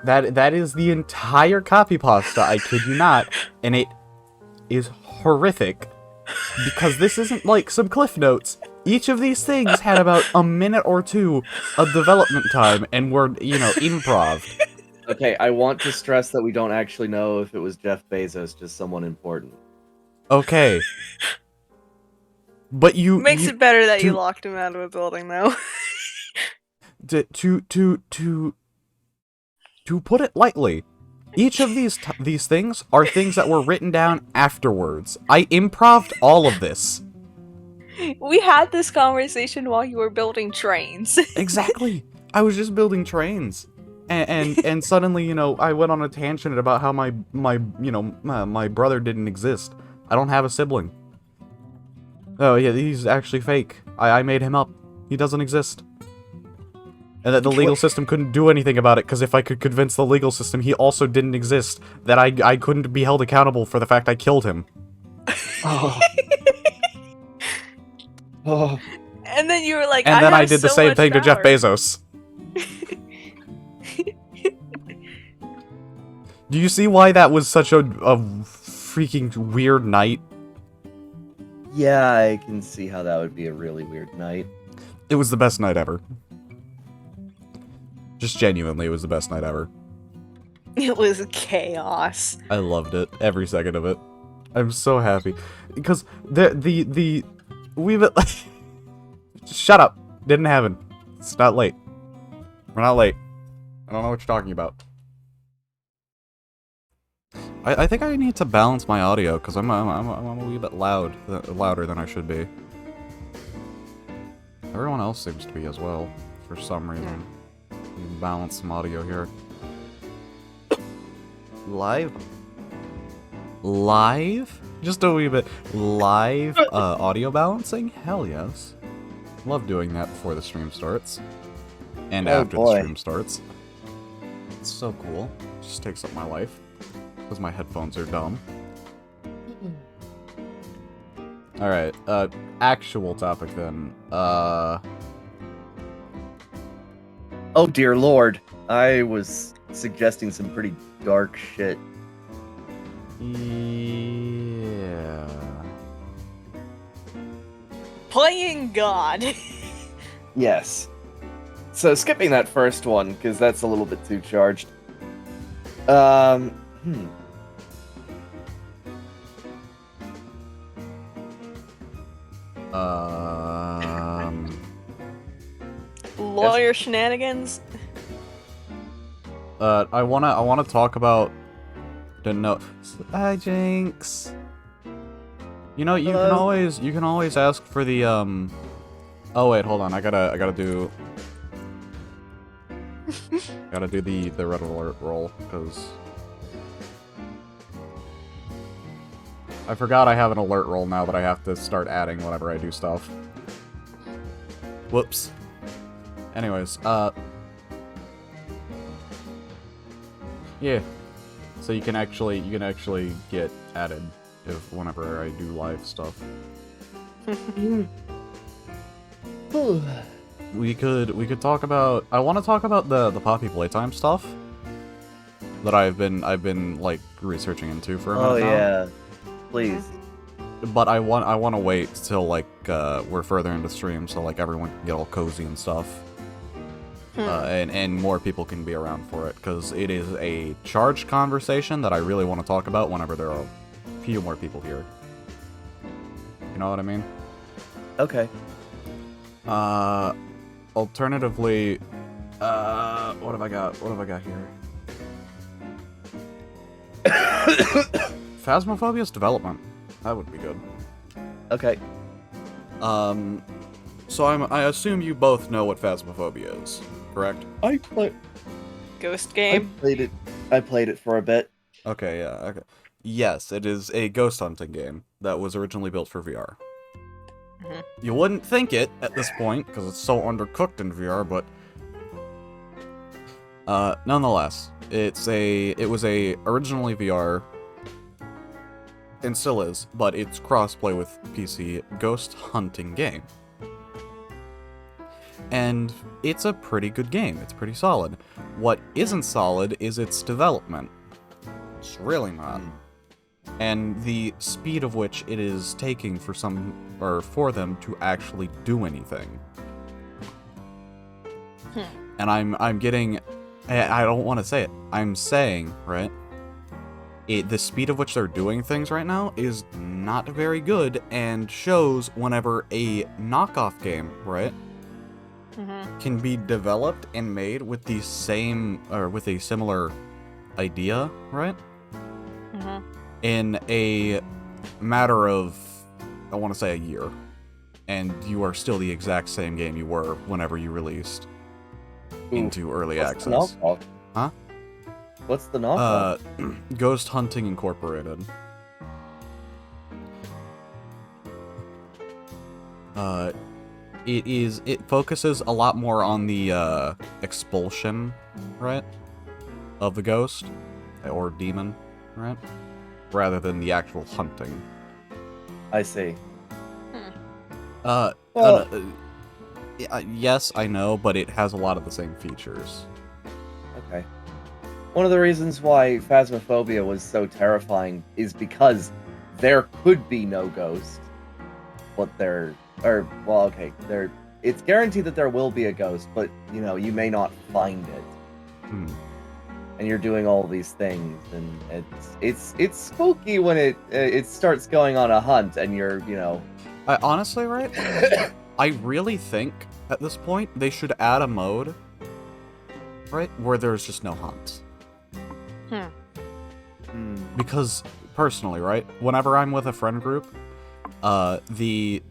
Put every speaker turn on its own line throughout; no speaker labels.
That is the entire copy pasta, I kid you not, and it is horrific. Because this isn't like some cliff notes. Each of these things had about a minute or two of development time and were, you know, improv.
Okay, I want to stress that we don't actually know if it was Jeff Bezos, just someone important.
Okay. But
Makes it better that you locked him out of a building, though.
To put it lightly, each of these things are things that were written down afterwards. I improv'd all of this.
We had this conversation while you were building trains.
Exactly. I was just building trains. And suddenly, you know, I went on a tangent about how my brother didn't exist. I don't have a sibling. Oh yeah, he's actually fake. I made him up. He doesn't exist. And that the legal system couldn't do anything about it, because if I could convince the legal system he also didn't exist, that I couldn't be held accountable for the fact I killed him.
Oh. Oh.
And then you were like,
and then I did the same thing to Jeff Bezos. Do you see why that was such a freaking weird night?
Yeah, I can see how that would be a really weird night.
It was the best night ever. Just genuinely, it was the best night ever.
It was chaos.
I loved it. Every second of it. I'm so happy. Because we've... Shut up. Didn't happen. It's not late. We're not late. I don't know what you're talking about. I think I need to balance my audio, because I'm a wee bit louder than I should be. Everyone else seems to be as well, for some reason. Balance some audio here. Live? Just a wee bit. Live audio balancing? Hell yes. Love doing that before the stream starts. And after the stream starts. It's so cool. Just takes up my life. Because my headphones are dumb. Alright, actual topic then.
Oh dear lord, I was suggesting some pretty dark shit.
Yeah.
Playing God.
Yes. So skipping that first one, because that's a little bit too charged.
Lawyer shenanigans.
I wanna talk about. Didn't know. Hi, Jinx. You know, you can always ask for the Oh wait, hold on. I gotta do. Gotta do the red alert roll because I forgot I have an alert roll now that I have to start adding whenever I do stuff. Whoops. Anyways, yeah. So you can actually get added if whenever I do live stuff. We could talk about. I want to talk about the Poppy Playtime stuff that I've been like researching into for a minute now.
Oh yeah, please.
But I want to wait till like we're further into stream so like everyone can get all cozy and stuff. And more people can be around for it, because it is a charged conversation that I really want to talk about whenever there are a few more people here. You know what I mean?
Okay.
Alternatively, what have I got? What have I got here? Phasmophobia's development. That would be good.
Okay.
So I assume you both know what Phasmophobia is, correct?
Ghost game.
I played it for a bit.
Okay, yeah, okay. Yes, it is a ghost hunting game that was originally built for VR. You wouldn't think it at this point, because it's so undercooked in VR, but nonetheless, it was originally VR and still is, but it's crossplay with PC, ghost hunting game. And it's a pretty good game. It's pretty solid. What isn't solid is its development. It's really not. And the speed of which it is taking for for them to actually do anything. And I'm getting, I don't want to say it. I'm saying, right? The speed of which they're doing things right now is not very good, and shows whenever a knockoff game, right, can be developed and made with the same, or with a similar idea, right? In a matter of, I want to say, a year. And you are still the exact same game you were whenever you released into early access.
The knockoff?
Huh?
What's the knockoff?
Ghost Hunting Incorporated. It focuses a lot more on the expulsion, right, of the ghost or demon, right, rather than the actual hunting.
I see.
Yes, I know, but it has a lot of the same features.
Okay. One of the reasons why Phasmophobia was so terrifying is because there could be no ghost, but it's guaranteed that there will be a ghost, but, you may not find it. And you're doing all these things, and it's spooky when it starts going on a hunt, and you're,
honestly, right? I really think, at this point, they should add a mode, right, where there's just no hunts. Because, personally, right, whenever I'm with a friend group, the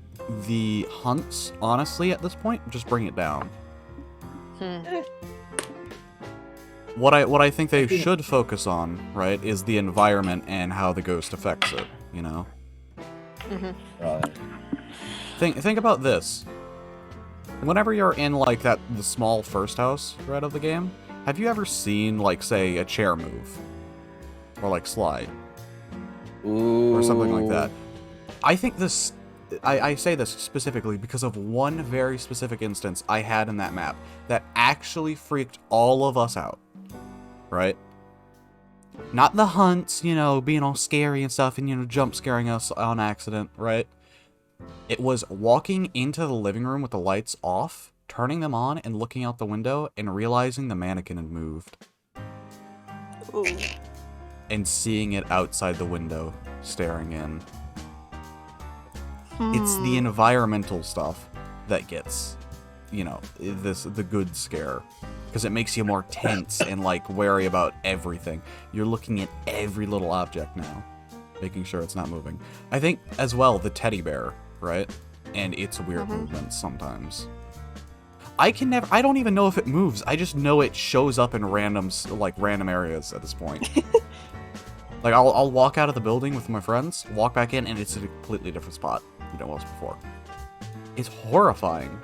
hunts, honestly, at this point, just bring it down. What I think they should focus on, right, is the environment and how the ghost affects it,
Right.
Think about this. Whenever you're in, like, the small first house, right, of the game, have you ever seen, like, say, a chair move? Or, like, slide?
Ooh.
Or something like that. I think this... I say this specifically because of one very specific instance I had in that map that actually freaked all of us out. Right? Not the hunts, being all scary and stuff and, jump scaring us on accident, right? It was walking into the living room with the lights off, turning them on and looking out the window and realizing the mannequin had moved.
Ooh.
And seeing it outside the window, staring in. It's the environmental stuff that gets, the good scare. Because it makes you more tense and, like, wary about everything. You're looking at every little object now, making sure it's not moving. I think, as well, the teddy bear, right? And its weird movements sometimes. I don't even know if it moves. I just know it shows up in random areas at this point. Like, I'll walk out of the building with my friends, walk back in, and it's a completely different spot than it was before. It's horrifying,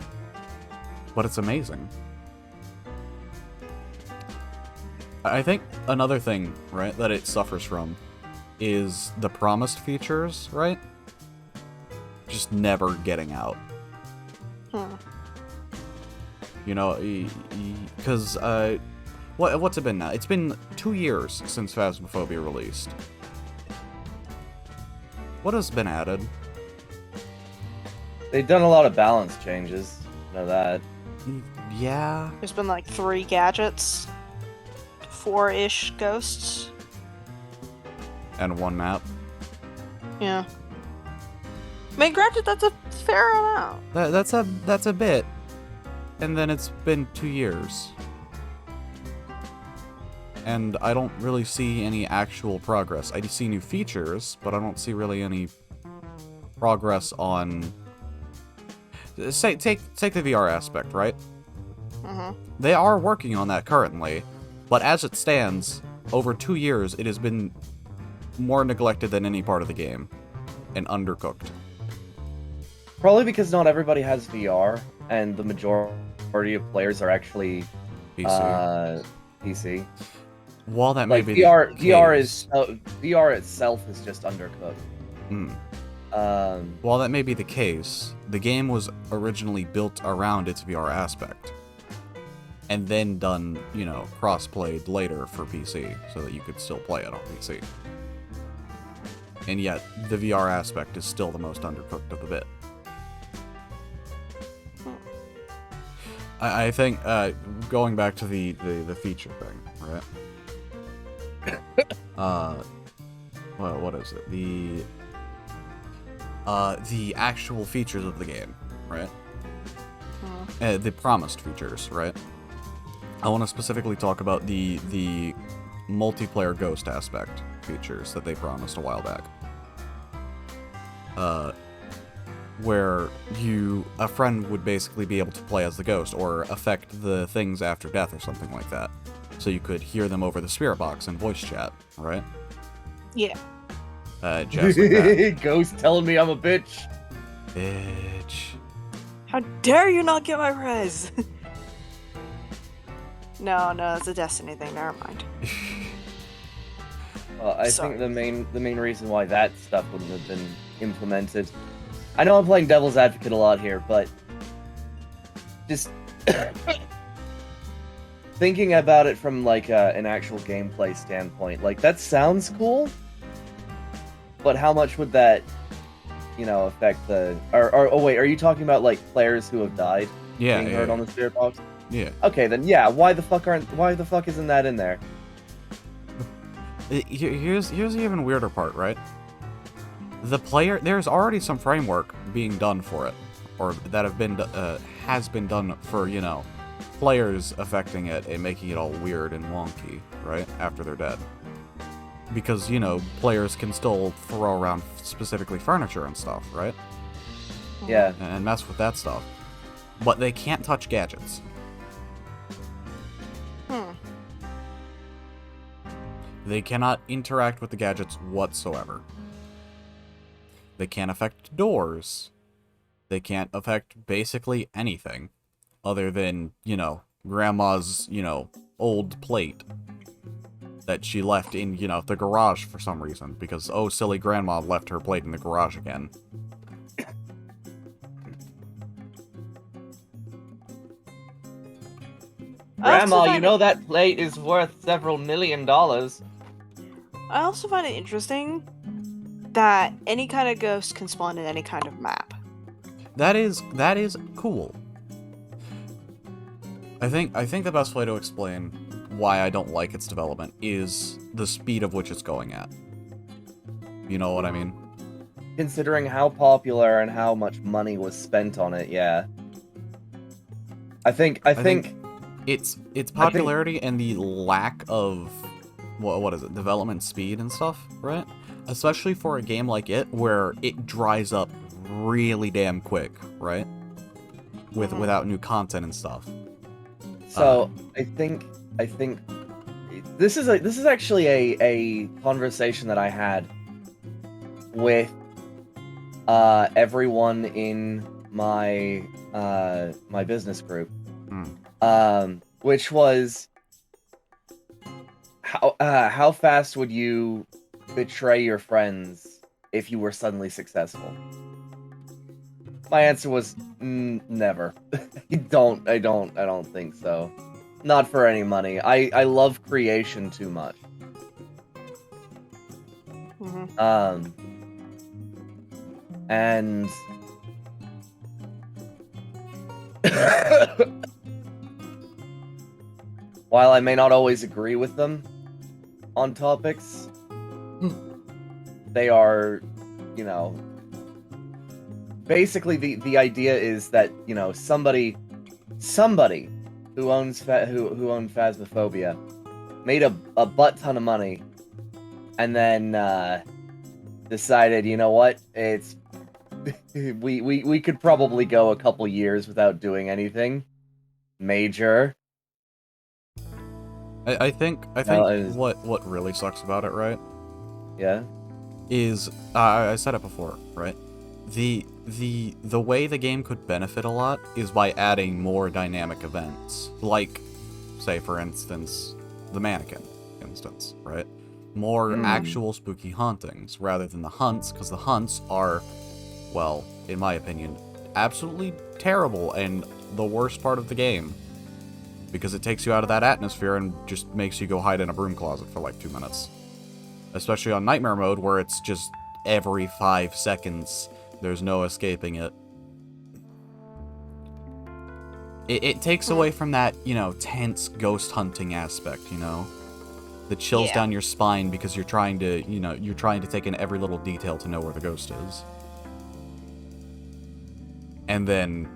but it's amazing. I think another thing, right, that it suffers from is the promised features, right? Just never getting out. Because, what's it been now? It's been 2 years since Phasmophobia released. What has been added?
They've done a lot of balance changes. Know that.
Yeah.
There's been like 3 gadgets, 4-ish ghosts.
And 1 map.
Yeah. I mean, granted, that's a fair amount.
That's a bit. And then it's been 2 years. And I don't really see any actual progress. I see new features, but I don't see really any progress on... take the VR aspect, right? They are working on that currently, but as it stands, over 2 years, it has been more neglected than any part of the game, and undercooked.
Probably because not everybody has VR, and the majority of players are actually PC.
While that may be
VR
the case,
VR itself is just undercooked.
Hmm.
Um,
While that may be the case, the game was originally built around its VR aspect. And then done, you know, cross-played later for PC, so that you could still play it on PC. And yet, the VR aspect is still the most undercooked of the bit. I think, going back to the feature thing, right? Well, what is it? The actual features of the game, right? The promised features, right? I want to specifically talk about the multiplayer ghost aspect features that they promised a while back. Where a friend would basically be able to play as the ghost, or affect the things after death or something like that. So you could hear them over the spirit box and voice chat, right?
Yeah.
Just like that.
Ghost telling me I'm a bitch.
Bitch.
How dare you not get my res? No, it's a Destiny thing. Never mind.
Well, I
Sorry.
think the main reason why that stuff wouldn't have been implemented. I know I'm playing devil's advocate a lot here, but just thinking about it from like an actual gameplay standpoint, like that sounds cool, but how much would that, affect the? Oh wait, are you talking about like players who have died
Yeah,
being
yeah,
heard
yeah.
on the spirit box?
Yeah.
Okay, then yeah. Why the fuck isn't that in there?
Here's the even weirder part, right? There's already some framework being done for it, or that has been done for, players affecting it and making it all weird and wonky, right? After they're dead. Because, players can still throw around specifically furniture and stuff, right?
Yeah.
And mess with that stuff. But they can't touch gadgets. They cannot interact with the gadgets whatsoever. They can't affect doors. They can't affect basically anything other than, grandma's, old plate that she left in, the garage for some reason, because, oh, silly grandma left her plate in the garage again.
Grandma,
find
you know that plate is worth several $1 million.
I also find it interesting that any kind of ghost can spawn in any kind of map.
That is cool. I think the best way to explain why I don't like its development is the speed of which it's going at. You know what I mean?
Considering how popular and how much money was spent on it, yeah. I think
Its popularity and the lack of what is it, development speed and stuff, right? Especially for a game like it, where it dries up really damn quick, right? Without new content and stuff.
so. I think this is actually a conversation that I had with everyone in my my business group, which was how fast would you betray your friends if you were suddenly successful? My answer was never. I don't think so. Not for any money. I love creation too much. And while I may not always agree with them on topics, they are, basically the idea is that, somebody who owns who owned Phasmophobia made a butt ton of money and then decided, you know what, it's we could probably go a couple years without doing anything major.
I think what really sucks about it, right?
Yeah.
Is I said it before, right? The way the game could benefit a lot is by adding more dynamic events, like, say for instance, the mannequin instance, right? More
Hmm.
actual spooky hauntings rather than the hunts, because the hunts are, well, in my opinion, absolutely terrible and the worst part of the game. Because it takes you out of that atmosphere and just makes you go hide in a broom closet for like 2 minutes. Especially on Nightmare mode, where it's just every 5 seconds, there's no escaping it. It takes away from that, you know, tense ghost hunting aspect, you know? The chills
Yeah.
down your spine because you're trying to, you know, you're trying to take in every little detail to know where the ghost is. And then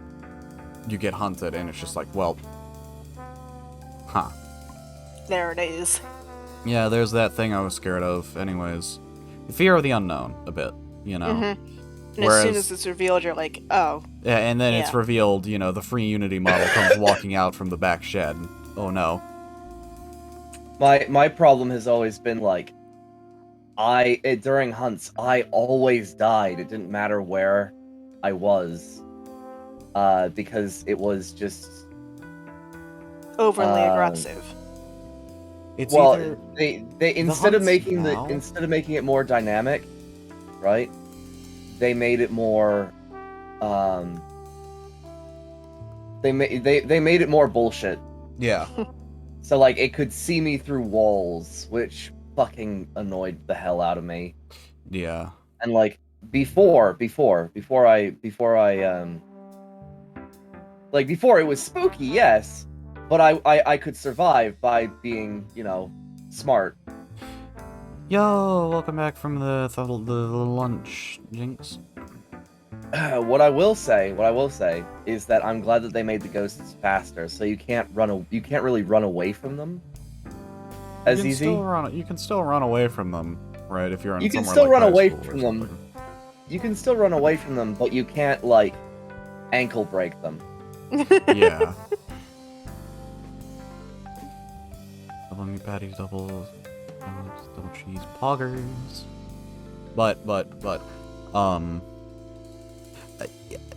you get hunted and it's just like, well, huh.
There it is.
Yeah, there's that thing I was scared of anyways. The fear of the unknown, a bit, you know?
Mm-hmm. And
Whereas-
as soon as it's revealed, you're like, oh.
Yeah, and then it's
Yeah.
revealed, you know, the free Unity model comes walking out from the back shed. Oh no.
My problem has always been like, during hunts, I always died. It didn't matter where I was, because it was just
Overly
Um,
aggressive.
It's
well,
either...
they instead of
hunts
making
now-
instead of making it more dynamic, right? They made it more, they made it more bullshit.
Yeah.
So like it could see me through walls, which fucking annoyed the hell out of me.
Yeah.
And like before I like before it was spooky, yes, but I could survive by being, you know, smart.
Yo, welcome back from the lunch, Jinx.
What I will say is that I'm glad that they made the ghosts faster, so you can't really run away from them as easy.
You can still run away from them, right? If you're in
You can
somewhere
still
like
run
high
away
school or
from them.
something.
You can still run away from them, but you can't like ankle break them.
Yeah. Double meat patties, double cheese poggers. But,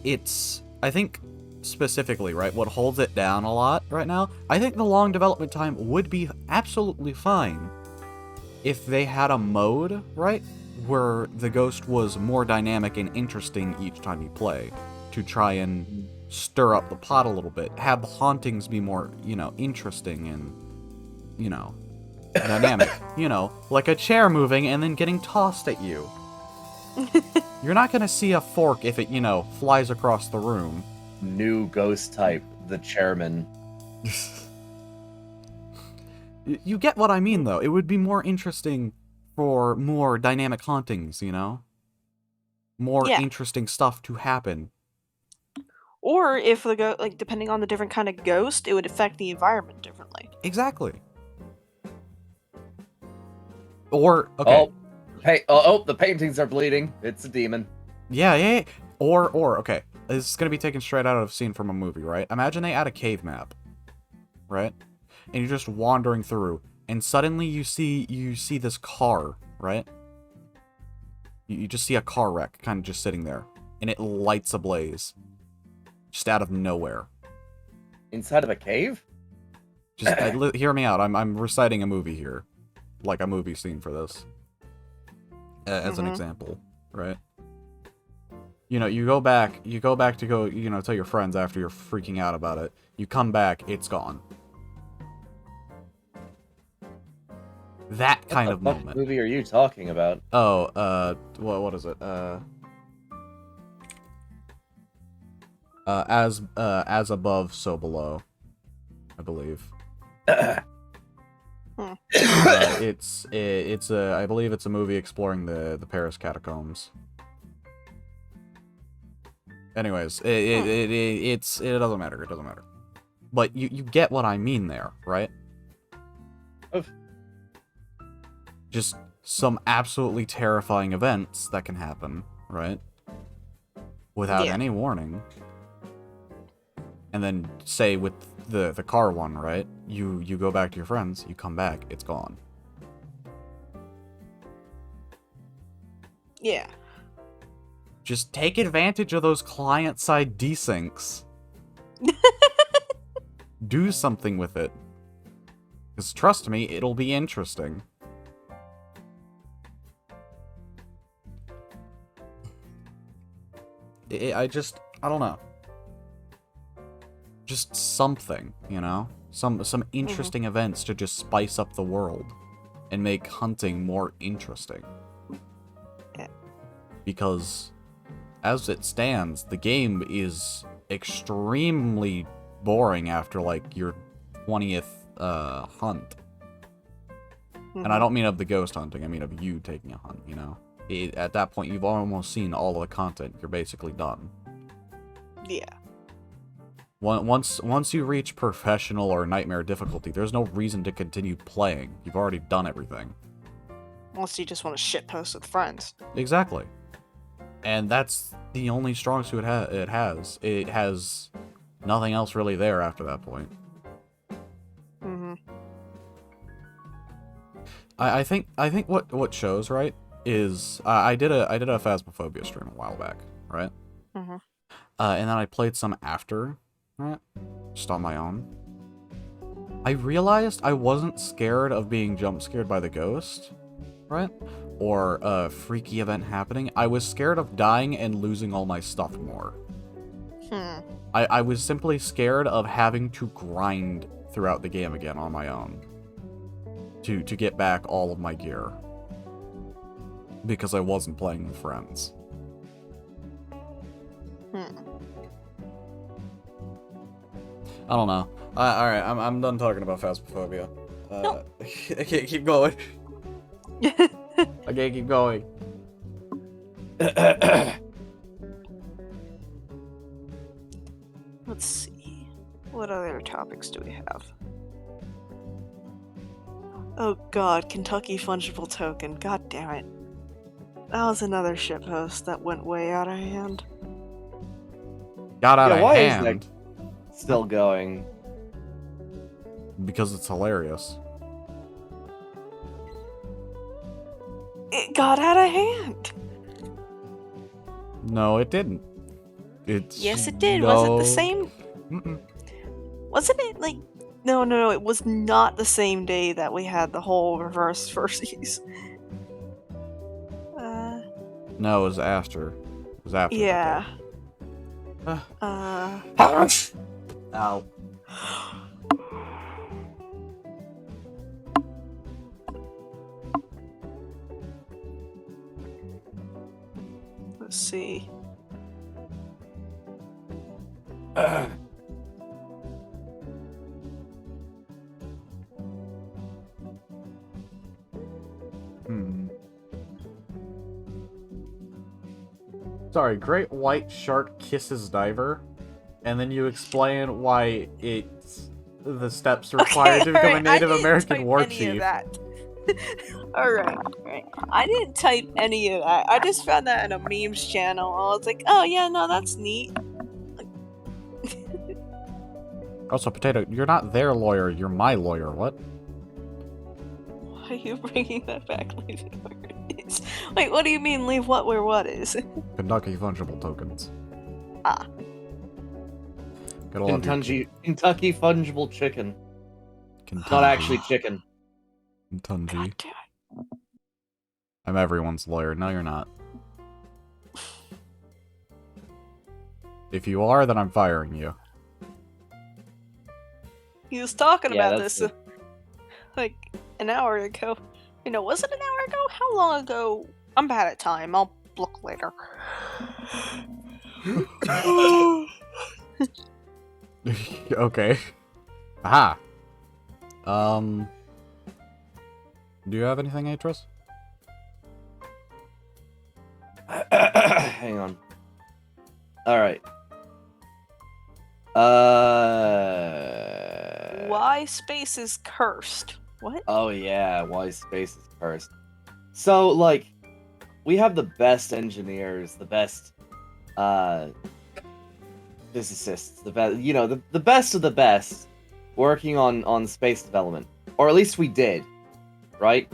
it's, I think, specifically, right, what holds it down a lot right now, I think the long development time would be absolutely fine if they had a mode, right, where the ghost was more dynamic and interesting each time you play, to try and stir up the pot a little bit, have the hauntings be more, you know, interesting and, you know, dynamic. You know, like a chair moving and then getting tossed at you. You're not gonna see a fork if it, you know, flies across the room.
New ghost type, the chairman.
You get what I mean, though. It would be more interesting for more dynamic hauntings, you know? More
Yeah.
interesting stuff to happen.
Or if the like depending on the different kind of ghost, it would affect the environment differently.
Exactly. Or, okay.
The paintings are bleeding. It's a demon.
Yeah. Or, okay. This is gonna be taken straight out of a scene from a movie, right? Imagine they add a cave map, right? And you're just wandering through, and suddenly you see this car, right? You just see a car wreck, kind of just sitting there, and it lights ablaze, just out of nowhere.
Inside of a cave?
Just hear me out. I'm reciting a movie here, like a movie scene for this, as an example, right? You know, you go back to go, you know, tell your friends after you're freaking out about it. You come back, it's gone. That kind of
What
moment.
movie are you talking about?
Oh, what is it? As above, so below, I believe. It's I believe it's a movie exploring the Paris catacombs. Anyways, it doesn't matter. It doesn't matter. But you get what I mean there, right?
Of-
Just some absolutely terrifying events that can happen, right? Without
Yeah.
any warning. And then, say, with the car one, right? You go back to your friends, you come back, it's gone.
Yeah.
Just take advantage of those client-side desyncs. Do something with it. Because trust me, it'll be interesting. I don't know. Just something, you know? Some interesting events to just spice up the world and make hunting more interesting.
Yeah.
Because as it stands, the game is extremely boring after like your 20th hunt. And I don't mean of the ghost hunting, I mean of you taking a hunt, you know? At that point, you've almost seen all of the content. You're basically done.
Yeah.
Once you reach professional or nightmare difficulty, there's no reason to continue playing. You've already done everything.
Unless you just want to shitpost with friends.
Exactly. And that's the only strong suit it has. It has nothing else really there after that point.
Mm-hmm.
I think what shows, right, is I did a Phasmophobia stream a while back, right?
Mm-hmm.
And then I played some after, right? Just on my own. I realized I wasn't scared of being jump scared by the ghost, right? Or a freaky event happening. I was scared of dying and losing all my stuff more. I was simply scared of having to grind throughout the game again on my own. To get back all of my gear. Because I wasn't playing with friends. I don't know. Alright, I'm done talking about Phasmophobia.
No.
I can't keep going. I can't keep going.
Let's see. What other topics do we have? Oh god, Kentucky Fungible Token. God damn it. That was another shitpost that went way out of hand.
Got out
Yeah,
of
why is
hand.
Still going.
Because it's hilarious.
It got out of hand!
No, it didn't. It's
Yes, it did. Was it the same?
Mm-mm.
Wasn't it like. No, it was not the same day that we had the whole reverse Fursies.
No, it was after. It was after.
Yeah.
Ow.
Let's see.
Sorry, great white shark kisses diver, and then you explain why it's the steps required to become a Native American war chief.
Alright. I didn't type any of that. I just found that in a memes channel. I was like, oh yeah, no, that's neat.
Also, Potato, you're not their lawyer, you're my lawyer, what?
Why are you bringing that back, leave it where it is? Wait, what do you mean leave what where what is?
Kentucky Fungible Tokens.
Ah.
Gotta love you.
Kentucky Fungible Chicken.
Kentucky.
Not actually chicken.
Kentucky.
God damn it.
I'm everyone's lawyer. No, you're not. If you are, then I'm firing you.
He was talking
Yeah,
about
that's
this like an hour ago. You know, was it an hour ago? How long ago? I'm bad at time. I'll look later.
Okay. Aha. Do you have anything, Atros?
Hang on. Alright.
Why space is cursed? What?
Oh yeah, why space is cursed. So, like, we have the best engineers, the best, physicists, the best, you know, the best of the best working on space development. Or at least we did, right?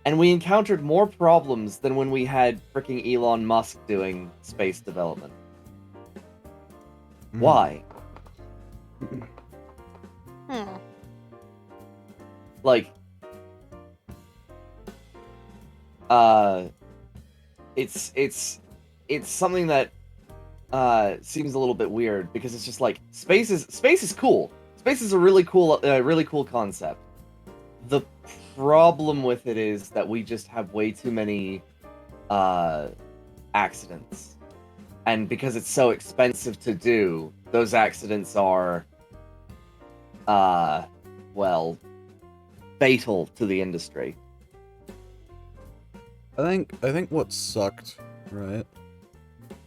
And we encountered more problems than when we had freaking Elon Musk doing space development. Why? Like, it's something that seems a little bit weird because it's just like space is cool. Space is a really cool concept. The problem with it is that we just have way too many accidents, and because it's so expensive to do, those accidents are well, fatal to the industry.
I think what sucked, right?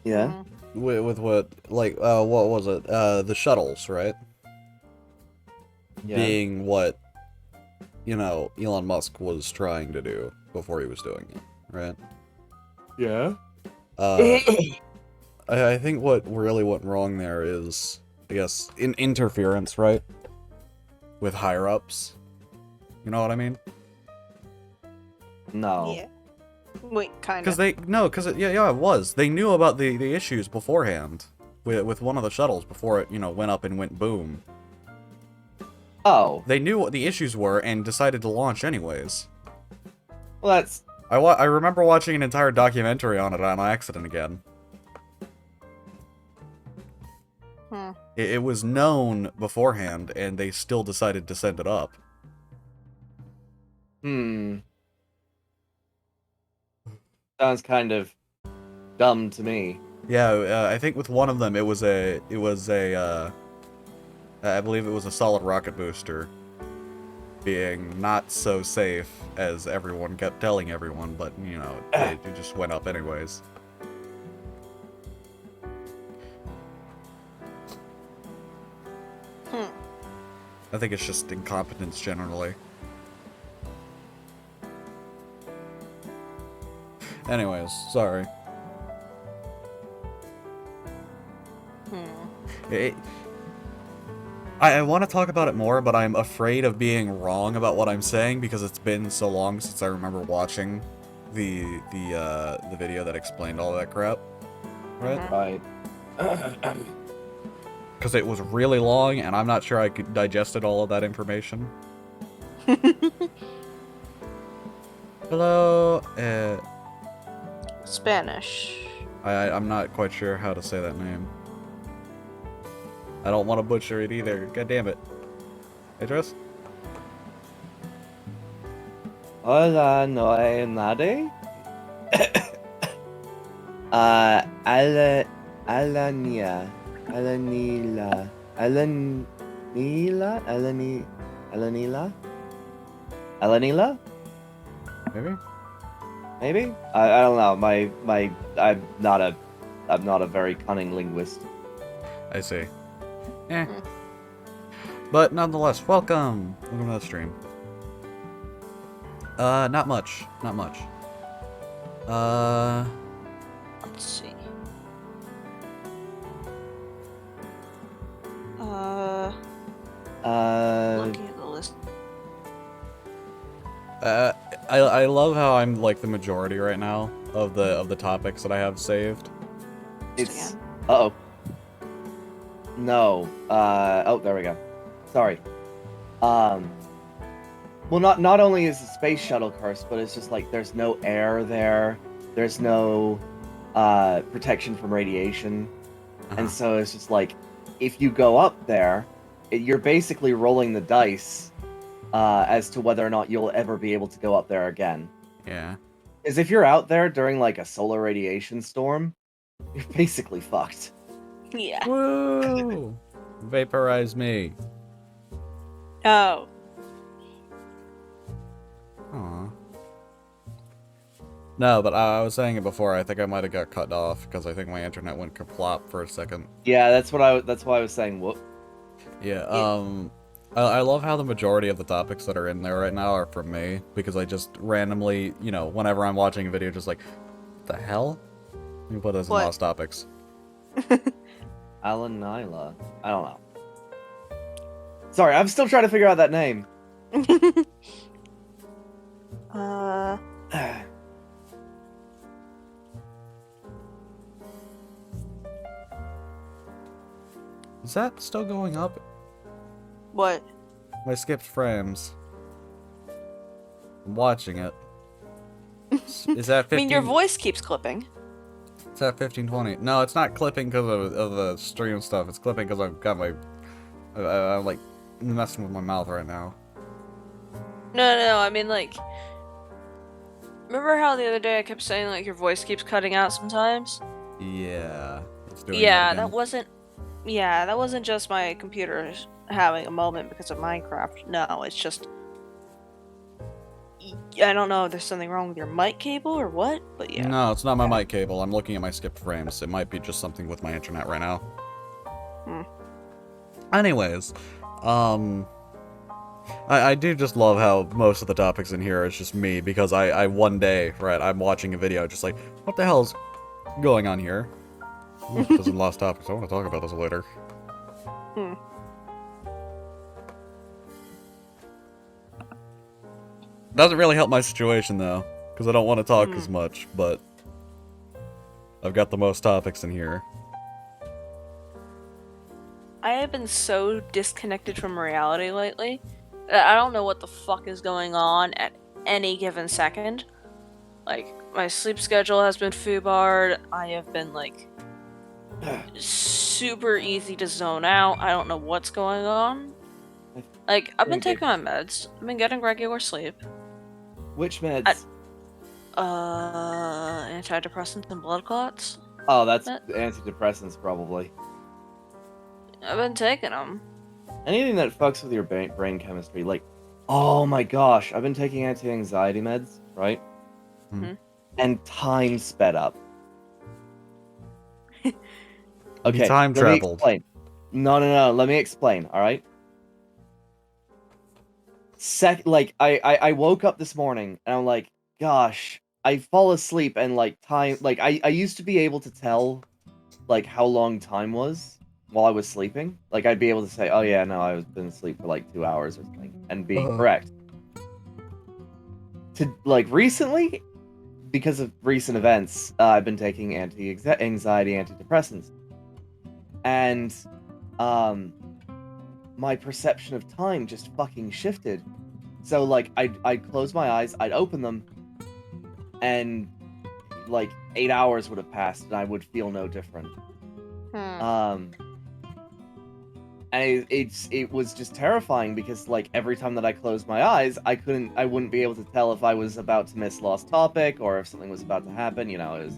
Yeah.
With what, like, what was it? The shuttles, right?
Yeah.
Being what, Elon Musk was trying to do before he was doing it, right?
Yeah.
I think what really went wrong there is, I guess, interference, right? With higher-ups. You know what I mean?
No.
Yeah. Wait, kind
Because
of.
it was. They knew about the issues beforehand with one of the shuttles before it, went up and went boom.
Oh.
They knew what the issues were and decided to launch anyways.
Well, that's.
I remember watching an entire documentary on it on accident again.
Hmm.
It was known beforehand, and they still decided to send it up.
Sounds kind of dumb to me.
Yeah, I think with one of them, I believe it was a solid rocket booster, being not so safe as everyone kept telling everyone, but, it just went up anyways. I think it's just incompetence generally. Anyways, sorry. I want to talk about it more, but I'm afraid of being wrong about what I'm saying because it's been so long since I remember watching the video that explained all that crap. Right?
Right.
Because it was really long, and I'm not sure I could digested all of that information. Hello,
Spanish.
I'm not quite sure how to say that name. I don't want to butcher it either. God damn it. Address?
Hola, no hay nadie. Alanila. Alanila?
Maybe?
Maybe? I don't know. I'm not a very cunning linguist.
I see. But nonetheless, welcome! Welcome to the stream. Not much. Not much.
Let's see. Looking at the list.
I love how I'm like the majority right now of the topics that I have saved.
It's uh-oh. No. Oh, there we go. Sorry. Well, not only is the space shuttle cursed, but it's just like there's no air there. There's no protection from radiation. And so it's just like if you go up there, you're basically rolling the dice as to whether or not you'll ever be able to go up there again.
Yeah.
Because if you're out there during like a solar radiation storm, you're basically fucked.
Yeah.
Woo! Vaporize me.
Oh.
Aw. No, but I was saying it before. I think I might have got cut off because I think my internet went kaplop for a second.
Yeah, that's why I was saying whoop.
Yeah. I love how the majority of the topics that are in there right now are from me because I just randomly, whenever I'm watching a video, just like, what the hell? Let me put this in
What?
lost topics.
Alan Nyla. I don't know. Sorry, I'm still trying to figure out that name.
Is that still going up?
What?
My skipped frames. I'm watching it. Is that 15?
I mean, your voice keeps clipping.
It's at 15:20. No, it's not clipping because of the stream stuff. It's clipping because I've got my... I'm, like, messing with my mouth right now.
No, I mean, like... Remember how the other day I kept saying, like, your voice keeps cutting out sometimes?
Yeah. It's doing
Yeah,
that
that
again.
wasn't... Yeah, that wasn't just my computer having a moment because of Minecraft. No, it's just... I don't know if there's something wrong with your mic cable or what, but yeah.
No, it's not my mic cable. I'm looking at my skipped frames. It might be just something with my internet right now.
Hmm.
Anyways, I do just love how most of the topics in here is just me, because I one day, right, I'm watching a video just like, what the hell's going on here? Ooh, this is lost topics. I want to talk about this later.
Hmm.
Doesn't really help my situation though, because I don't want to talk as much, but I've got the most topics in here.
I have been so disconnected from reality lately that I don't know what the fuck is going on at any given second. Like, my sleep schedule has been foobarred. I have been, like, super easy to zone out. I don't know what's going on. Like, I've been taking my meds. I've been getting regular sleep.
Which meds?
Antidepressants and blood clots.
Oh, that's antidepressants, probably.
I've been taking them.
Anything that fucks with your brain chemistry, like, oh my gosh, I've been taking anti-anxiety meds, right?
Mm-hmm.
And time sped up. Okay,
you time traveled.
No, let me explain, alright? I woke up this morning, and I'm like, gosh, I fall asleep, and, like, time, like, I used to be able to tell, like, how long time was while I was sleeping. Like, I'd be able to say, oh yeah, no, I was been asleep for, like, 2 hours or something, and be correct. Like, recently, because of recent events, I've been taking anti-anxiety antidepressants. And, my perception of time just fucking shifted. So, like, I'd close my eyes, I'd open them, and, like, 8 hours would have passed, and I would feel no different. And it was just terrifying, because, like, every time that I closed my eyes, I wouldn't be able to tell if I was about to miss lost topic, or if something was about to happen, you know, it was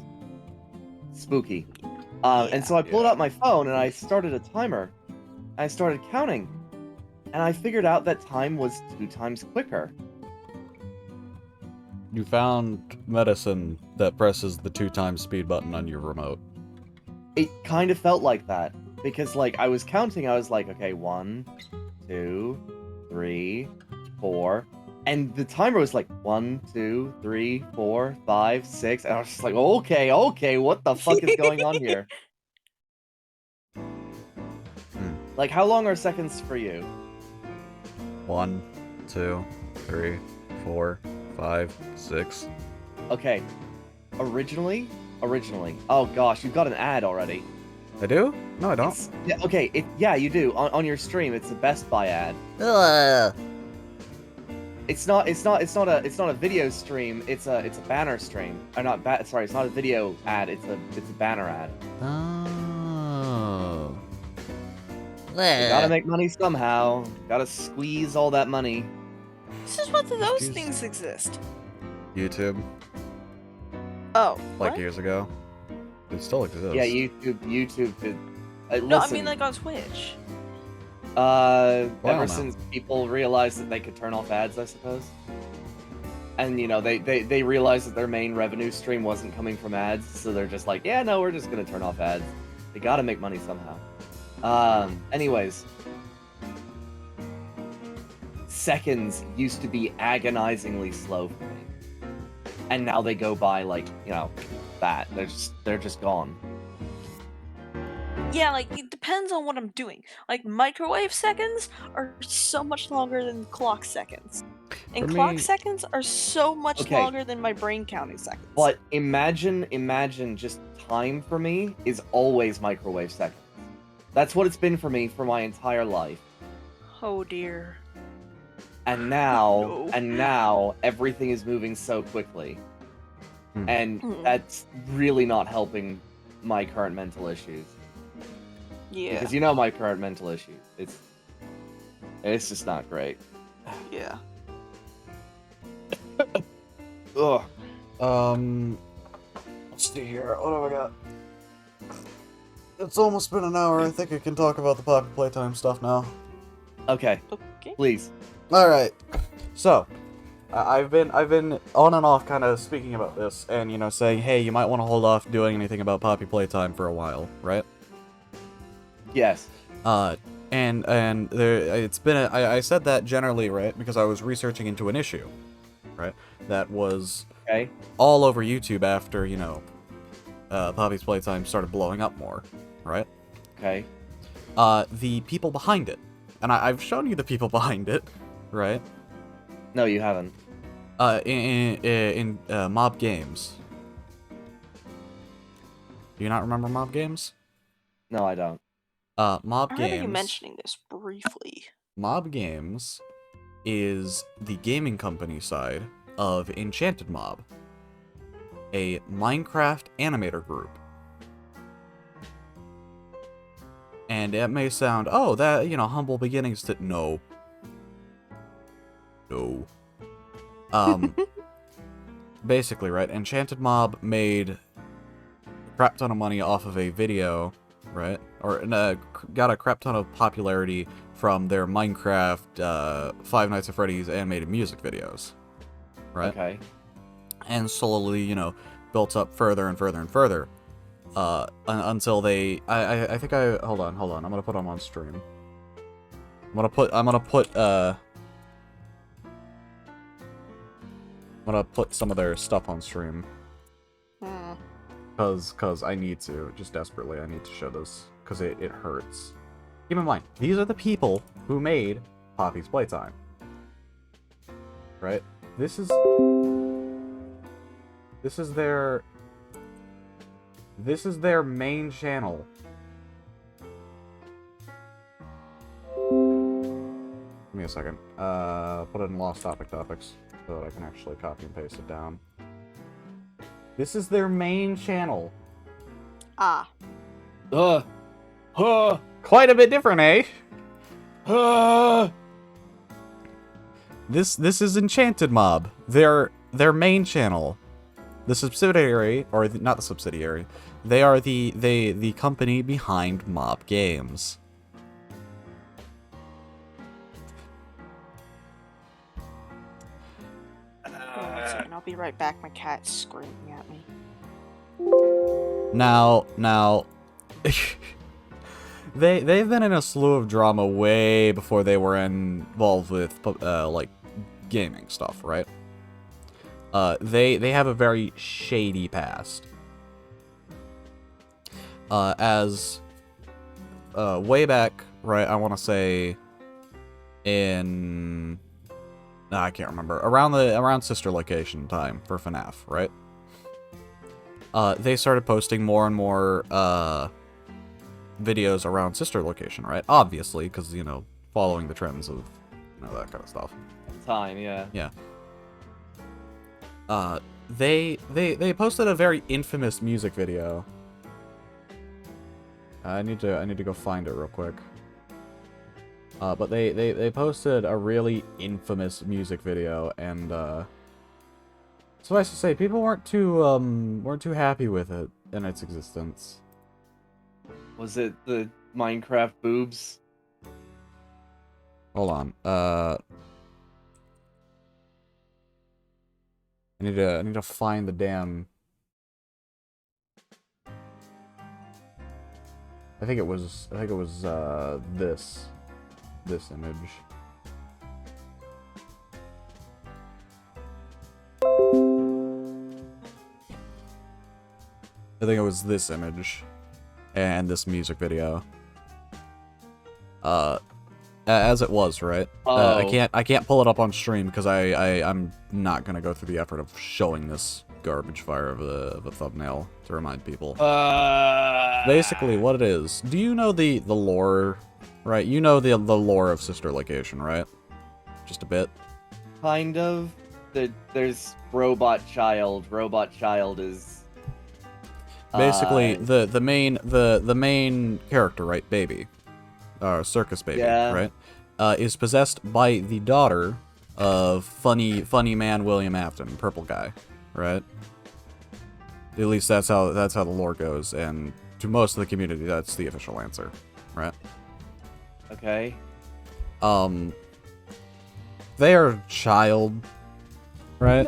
spooky. And so I pulled out my phone, and I started a timer. I started counting, and I figured out that time was 2 times quicker.
You found medicine that presses the 2x speed button on your remote.
It kind of felt like that, because, like, I was counting, I was like, okay, 1, 2, 3, 4, and the timer was like 1, 2, 3, 4, 5, 6, and I was just like, okay, what the fuck is going on here? Like, how long are seconds for you?
1, 2, 3, 4, 5, 6.
Okay. Originally, oh gosh, you've got an ad already.
I do? No, I don't.
Yeah, okay, yeah, you do. On your stream, it's a Best Buy ad. It's not a video stream. It's a banner stream. Or not sorry, it's not a video ad. It's a banner ad.
Oh.
You gotta make money somehow. Gotta squeeze all that money.
This is what those things exist.
YouTube.
Oh,
like
what?
years ago. It still exists.
Yeah, YouTube could.
No,
listen,
I mean like on Twitch.
Ever since people realized that they could turn off ads, I suppose. And, you know, they realized that their main revenue stream wasn't coming from ads, so they're just like, yeah, no, we're just gonna turn off ads. They gotta make money somehow. Anyways. Seconds used to be agonizingly slow for me. And now they go by like, you know, that. They're just gone.
Yeah, like, it depends on what I'm doing. Like, microwave seconds are so much longer than clock seconds. And
For
clock
me-
seconds are so much
Okay.
longer than my brain counting seconds.
But imagine just time for me is always microwave seconds. That's what it's been for me for my entire life.
Oh dear.
And now,
No.
everything is moving so quickly.
Hmm.
And that's really not helping my current mental issues.
Yeah.
Because you know my current mental issues. It's just not great.
Yeah.
Ugh.
Let's see here. What have I got? It's almost been an hour. I think I can talk about the Poppy Playtime stuff now.
Okay,
Okay.
please.
All right. So, I've been on and off kind of speaking about this, and saying, hey, you might want to hold off doing anything about Poppy Playtime for a while, right?
Yes.
And there, it's been I said that generally, right, because I was researching into an issue, right, that was
Okay.
all over YouTube after Poppy's Playtime started blowing up more, right?
Okay.
The people behind it, and I've shown you the people behind it, right?
No, you haven't.
In Mob Games. Do you not remember Mob Games?
No, I don't.
Mob
I
Games.
remember you mentioning this briefly.
Mob Games is the gaming company side of Enchanted Mob, a Minecraft animator group. And it may sound, oh, that, humble beginnings to... No. No. Basically, right, Enchanted Mob made a crap ton of money off of a video, right? Or got a crap ton of popularity from their Minecraft, Five Nights at Freddy's animated music videos, right?
Okay.
And slowly, built up further and further and further, until they. I think hold on. I'm gonna put them on stream. I'm gonna put some of their stuff on stream.
Hmm.
Cause I need to, just desperately, I need to show this, cause it hurts. Keep in mind, these are the people who made Poppy's Playtime. Right? This is their main channel. Give me a second. Put it in Lost Topics so that I can actually copy and paste it down. This is their main channel.
Ah.
Quite a bit different, eh? This is Enchanted Mob. Their main channel. The subsidiary, or not the subsidiary. They are the company behind Mob Games.
One second, I'll be right back. My cat's screaming at me.
Now, they've been in a slew of drama way before they were involved with like gaming stuff, right? They have a very shady past. As way back, right? I want to say in I can't remember, around Sister Location time for FNAF, right? They started posting more and more videos around Sister Location, right? Obviously, because following the trends of that kind of stuff.
Time, yeah.
Yeah. They posted a very infamous music video. I need to go find it real quick. But they posted a really infamous music video, and suffice to say, people weren't too happy with it in its existence.
Was it the Minecraft boobs?
Hold on. I need to find the damn. I think it was this image. I think it was this image and this music video. As it was, right?
Oh.
I can't pull it up on stream because I'm not gonna go through the effort of showing this garbage fire of a thumbnail to remind people. Basically, what it is. Do you know the lore? Right, you know the lore of Sister Location, right? Just a bit.
Kind of. There's Robot Child. Robot Child is
Basically, the main character, right, Baby, Circus Baby,
Yeah.
right, is possessed by the daughter of funny man William Afton, purple guy, right? At least that's how the lore goes, and to most of the community, that's the official answer, right?
Okay.
They are a child, right?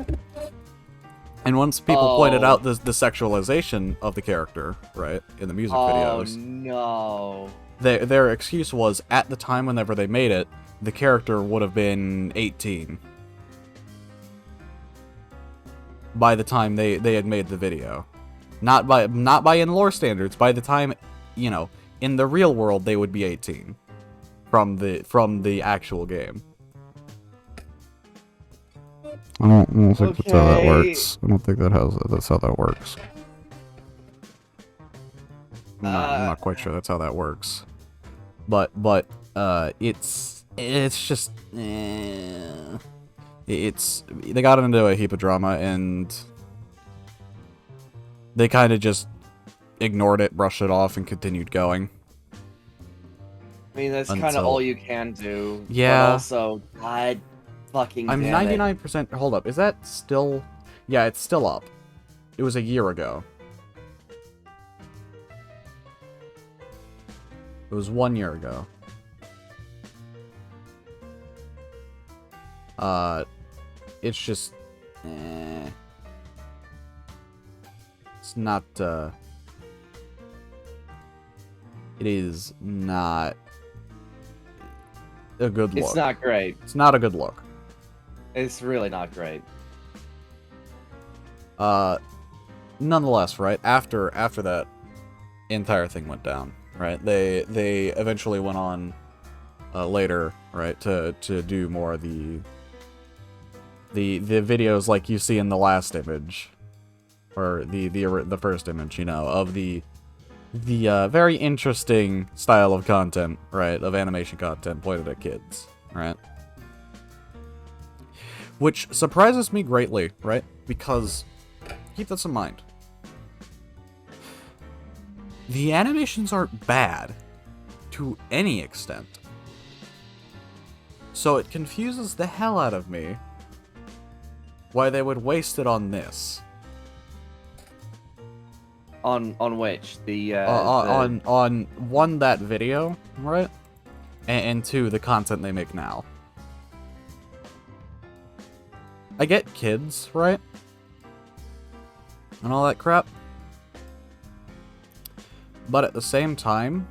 And once people pointed out the sexualization of the character, right, in the music videos,
no.
their excuse was, at the time whenever they made it, the character would have been 18. By the time they had made the video. Not by in-lore standards, by the time, you know, in the real world they would be 18. From the actual game. I don't think that's how that works. I don't think that's how that works. I'm not quite sure that's how that works. But it's just they got into a heap of drama and they kind of just ignored it, brushed it off, and continued going.
I mean, that's kind of all you can do.
Yeah.
But also, God fucking
I'm
damn it.
99%. Hold up, is that still? Yeah, it's still up. It was a year ago. It was 1 year ago. It's just, it's not. It is not a good look.
It's not great.
It's not a good look.
It's really not great.
Nonetheless, right after that entire thing went down, right? They eventually went on later, right, to do more of the videos like you see in the last image, or the first image, you know, of the very interesting style of content, right, of animation content pointed at kids, right? Which surprises me greatly, right? Because, keep this in mind, the animations aren't bad to any extent. So it confuses the hell out of me why they would waste it on this.
On which?
On one, that video, right? And two, the content they make now. I get kids, right? And all that crap. But at the same time,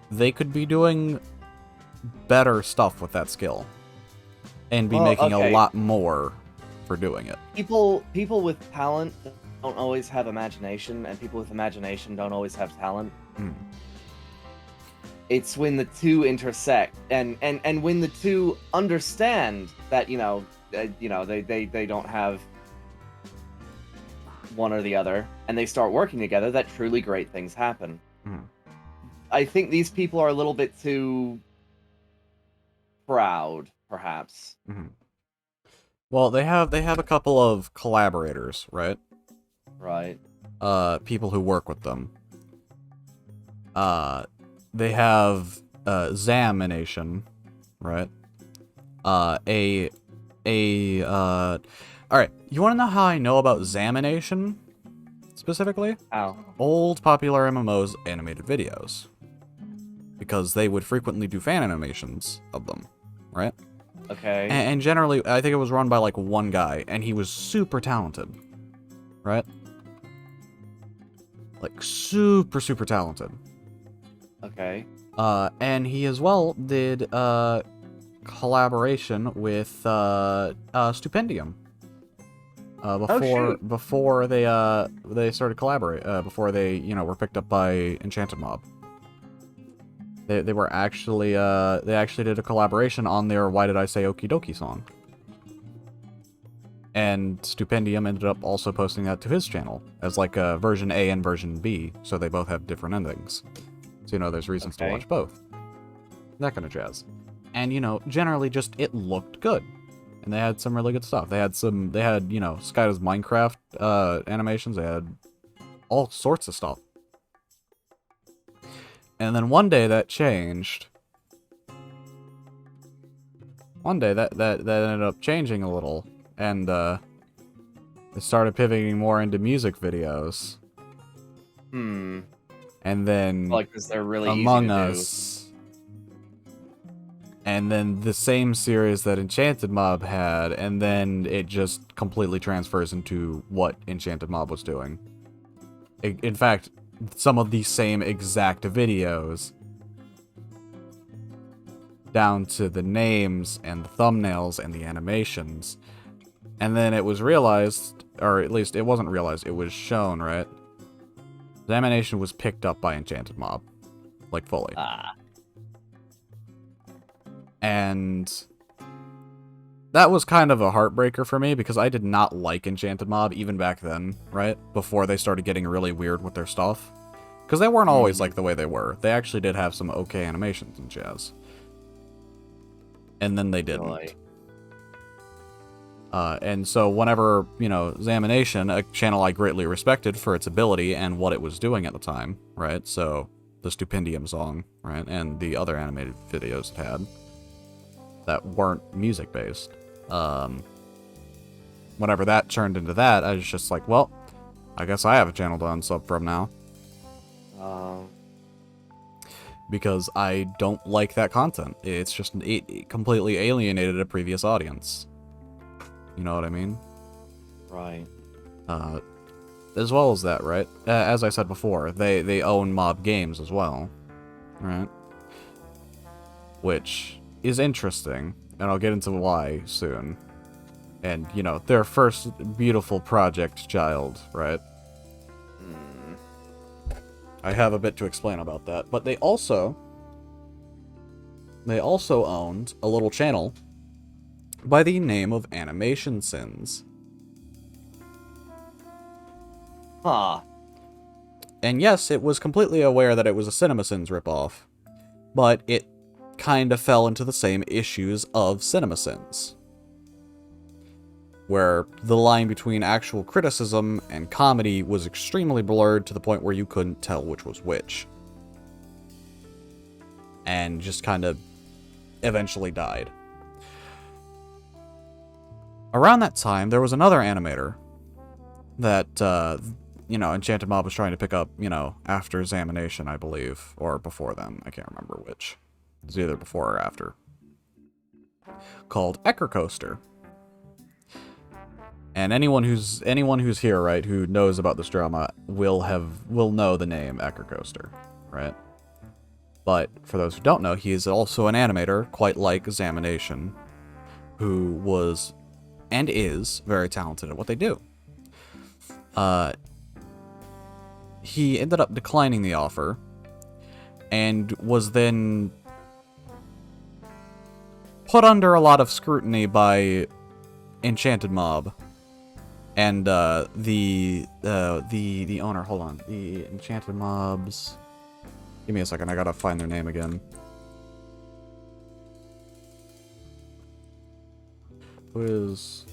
they could be doing better stuff with that skill. And be making a lot more for doing it.
People with talent don't always have imagination, and people with imagination don't always have talent. It's when the two intersect, and when the two understand that they don't have one or the other, and they start working together, that truly great things happen. I think these people are a little bit too proud, perhaps.
Well, they have a couple of collaborators, right?
Right.
People who work with them. They have Zamination, right? Alright, you wanna know how I know about Zamination specifically?
How?
Old popular MMOs animated videos. Because they would frequently do fan animations of them, right?
Okay.
And generally, I think it was run by like one guy, and he was super talented, right? Like super talented.
Okay.
And he as well did collaboration with Stupendium. Before they started collaborate, before they were picked up by Enchanted Mob. They were actually they actually did a collaboration on their Why Did I Say Okie Dokie song. And Stupendium ended up also posting that to his channel as like a version A and version B, so they both have different endings. So there's reasons to watch both. That kind of jazz. And generally just it looked good. And they had some really good stuff. They had Skydo's Minecraft animations. They had all sorts of stuff. And then one day that changed. One day that ended up changing a little, and it started pivoting more into music videos.
Hmm.
And then
Like, because they're really
Among
easy to
Us. And then the same series that Enchanted Mob had, and then it just completely transfers into what Enchanted Mob was doing. In fact, some of the same exact videos, down to the names and the thumbnails and the animations. And then it was realized, or at least it wasn't realized, it was shown, right? The animation was picked up by Enchanted Mob. Like, fully.
Ah.
And that was kind of a heartbreaker for me, because I did not like Enchanted Mob even back then, right? Before they started getting really weird with their stuff. Because they weren't always like the way they were. They actually did have some okay animations and jazz. And then they didn't.
Really?
And so whenever, Zamination, a channel I greatly respected for its ability and what it was doing at the time, right? So the Stupendium song, right? And the other animated videos it had that weren't music-based. Whenever that turned into that, I was just like, well, I guess I have a channel to unsub from now. Because I don't like that content. It's just, it completely alienated a previous audience. You know what I mean?
Right.
As well as that, right? As I said before, they own Mob Games as well, right? Which is interesting, and I'll get into why soon. And, their first beautiful project child, right? I have a bit to explain about that. But they also owned a little channel by the name of Animation Sins.
Huh.
And yes, it was completely aware that it was a CinemaSins ripoff, but it kind of fell into the same issues of CinemaSins, where the line between actual criticism and comedy was extremely blurred to the point where you couldn't tell which was which. And just kind of eventually died. Around that time, there was another animator that, Enchanted Mob was trying to pick up, after Zamination, I believe, or before then. I can't remember which. It was either before or after. Called Eckercoaster. And anyone who's here, right, who knows about this drama will know the name Eckercoaster, right? But for those who don't know, he is also an animator, quite like Zamination, who was and is very talented at what they do. He ended up declining the offer, and was then put under a lot of scrutiny by Enchanted Mob. And the owner, hold on, the Enchanted Mobs. Give me a second, I gotta find their name again. Who is?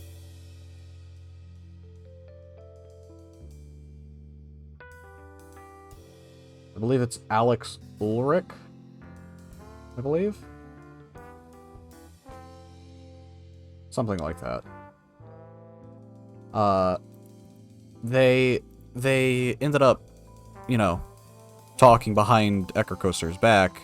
I believe it's Alex Ulrich. I believe. Something like that. They ended up, talking behind Eckercoaster's back,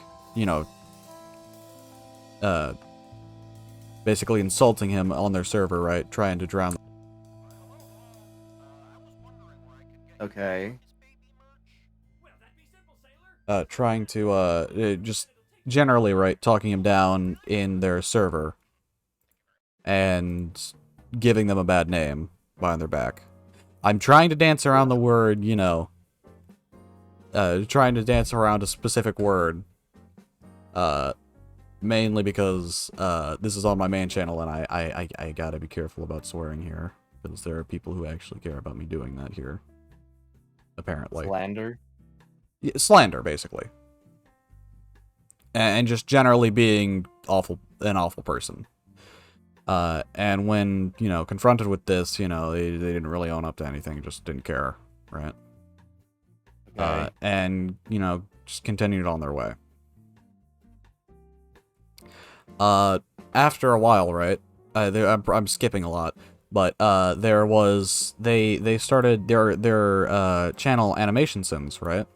basically insulting him on their server, right? Trying to drown.
Okay.
Trying to, just generally, right, talking him down in their server. And giving them a bad name behind their back. I'm trying to dance around the word, trying to dance around a specific word. Mainly because this is on my main channel, and I gotta be careful about swearing here, because there are people who actually care about me doing that here. Apparently.
Slander?
Yeah, slander, basically. And just generally being an awful person. And when, confronted with this, they didn't really own up to anything, just didn't care, right?
Okay.
and, you know, just continued on their way. After a while, right? I'm skipping a lot, but there was they started their channel Animation Sims, right?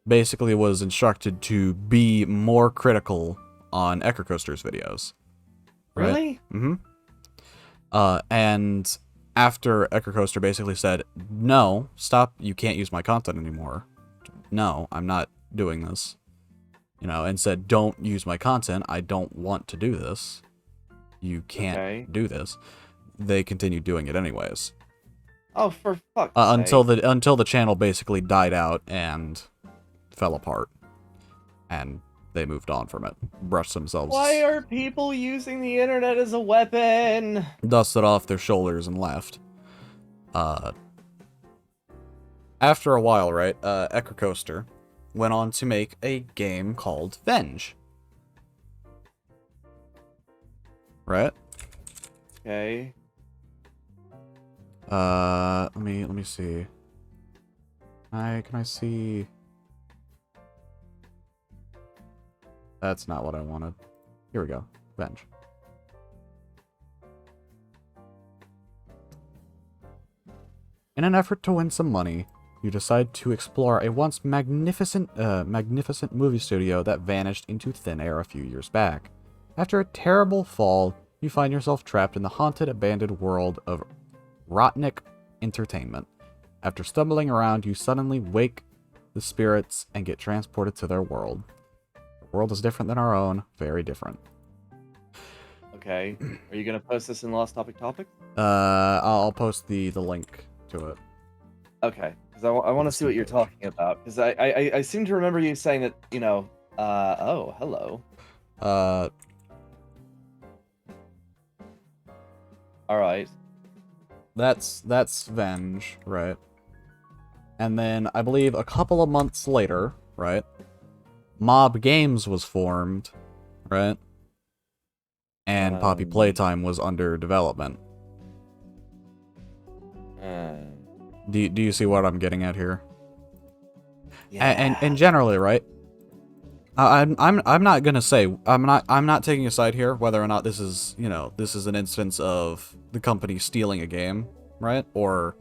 Basically was instructed to be more critical on Echo Coaster's videos. Right?
Really?
Mm-hmm. And after Echo Coaster basically said, no, stop, you can't use my content anymore. No, I'm not doing this. You know, and said, don't use my content. I don't want to do this. You can't do this. They continued doing it anyways.
Oh, for fuck's
until
sake.
until the channel basically died out and fell apart, and they moved on from it, brushed themselves,
Why are people using the internet as a weapon?
dusted off their shoulders and left. After a while, right, Echo Coaster went on to make a game called Venge. Right?
Okay.
Let me see. Can I see? That's not what I wanted. Here we go. Venge. In an effort to win some money, you decide to explore a once magnificent movie studio that vanished into thin air a few years back. After a terrible fall, you find yourself trapped in the haunted, abandoned world of Rotnik Entertainment. After stumbling around, you suddenly wake the spirits and get transported to their world. The world is different than our own, very different.
Okay. Are you gonna post this in Lost Topic Topics?
I'll post the link to it.
Okay. Because I want to see what you're talking about. Because I seem to remember you saying that, you know, oh, hello. Alright.
That's Venge, right? And then I believe a couple of months later, right? Mob Games was formed, right? And Poppy Playtime was under development. Do you see what I'm getting at here?
Yeah.
And generally, right? I'm not gonna say I'm not taking a side here whether or not this is, you know, this is an instance of the company stealing a game, right? Or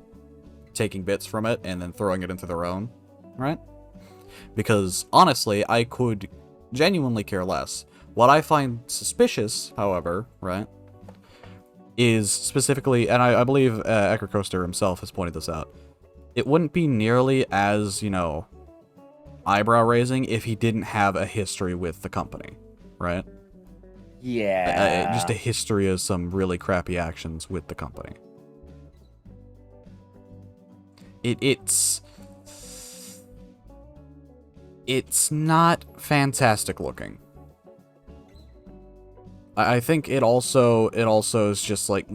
taking bits from it and then throwing it into their own, right? Because honestly, I could genuinely care less. What I find suspicious, however, right, is specifically, and I believe Echo Coaster himself has pointed this out, it wouldn't be nearly as, you know, eyebrow-raising if he didn't have a history with the company, right?
Yeah.
Just a history of some really crappy actions with the company. It's not fantastic looking. I think it also is just like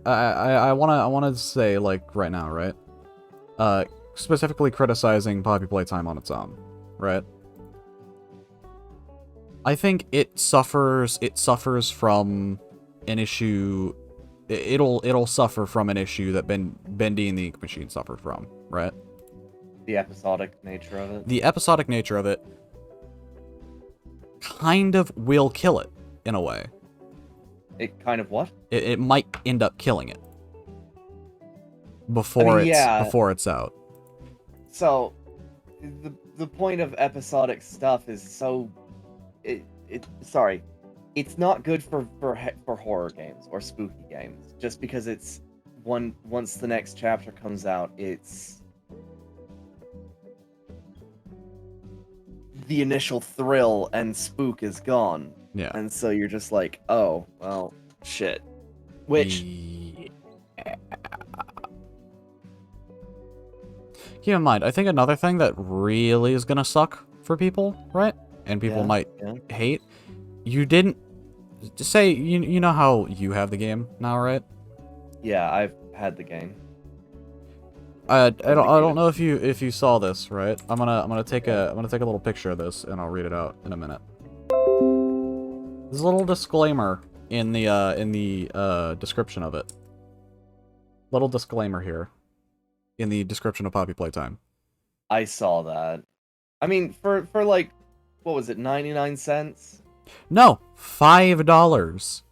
I wanna say, like, right now, right? Specifically criticizing Poppy Playtime on its own, right? I think it suffers from an issue. It'll suffer from an issue that Bendy and the Ink Machine suffered from, right?
The episodic nature of it.
The episodic nature of it kind of will kill it, in a way.
It kind of what?
It might end up killing it before it's out.
So, the point of episodic stuff is so sorry, it's not good for horror games or spooky games. Just because it's once the next chapter comes out, it's the initial thrill and spook is gone.
Yeah.
And so you're just like, oh, well, shit. Which
keep in mind, I think another thing that really is gonna suck for people, right? And people might hate. You didn't say you know how you have the game now, right?
Yeah, I've had the game.
I don't know if you saw this, right? I'm gonna take a little picture of this and I'll read it out in a minute. There's a little disclaimer in the description of it. Little disclaimer here. in the description of Poppy Playtime.
I saw that. I mean, for like, what was it, 99 cents?
No, $5.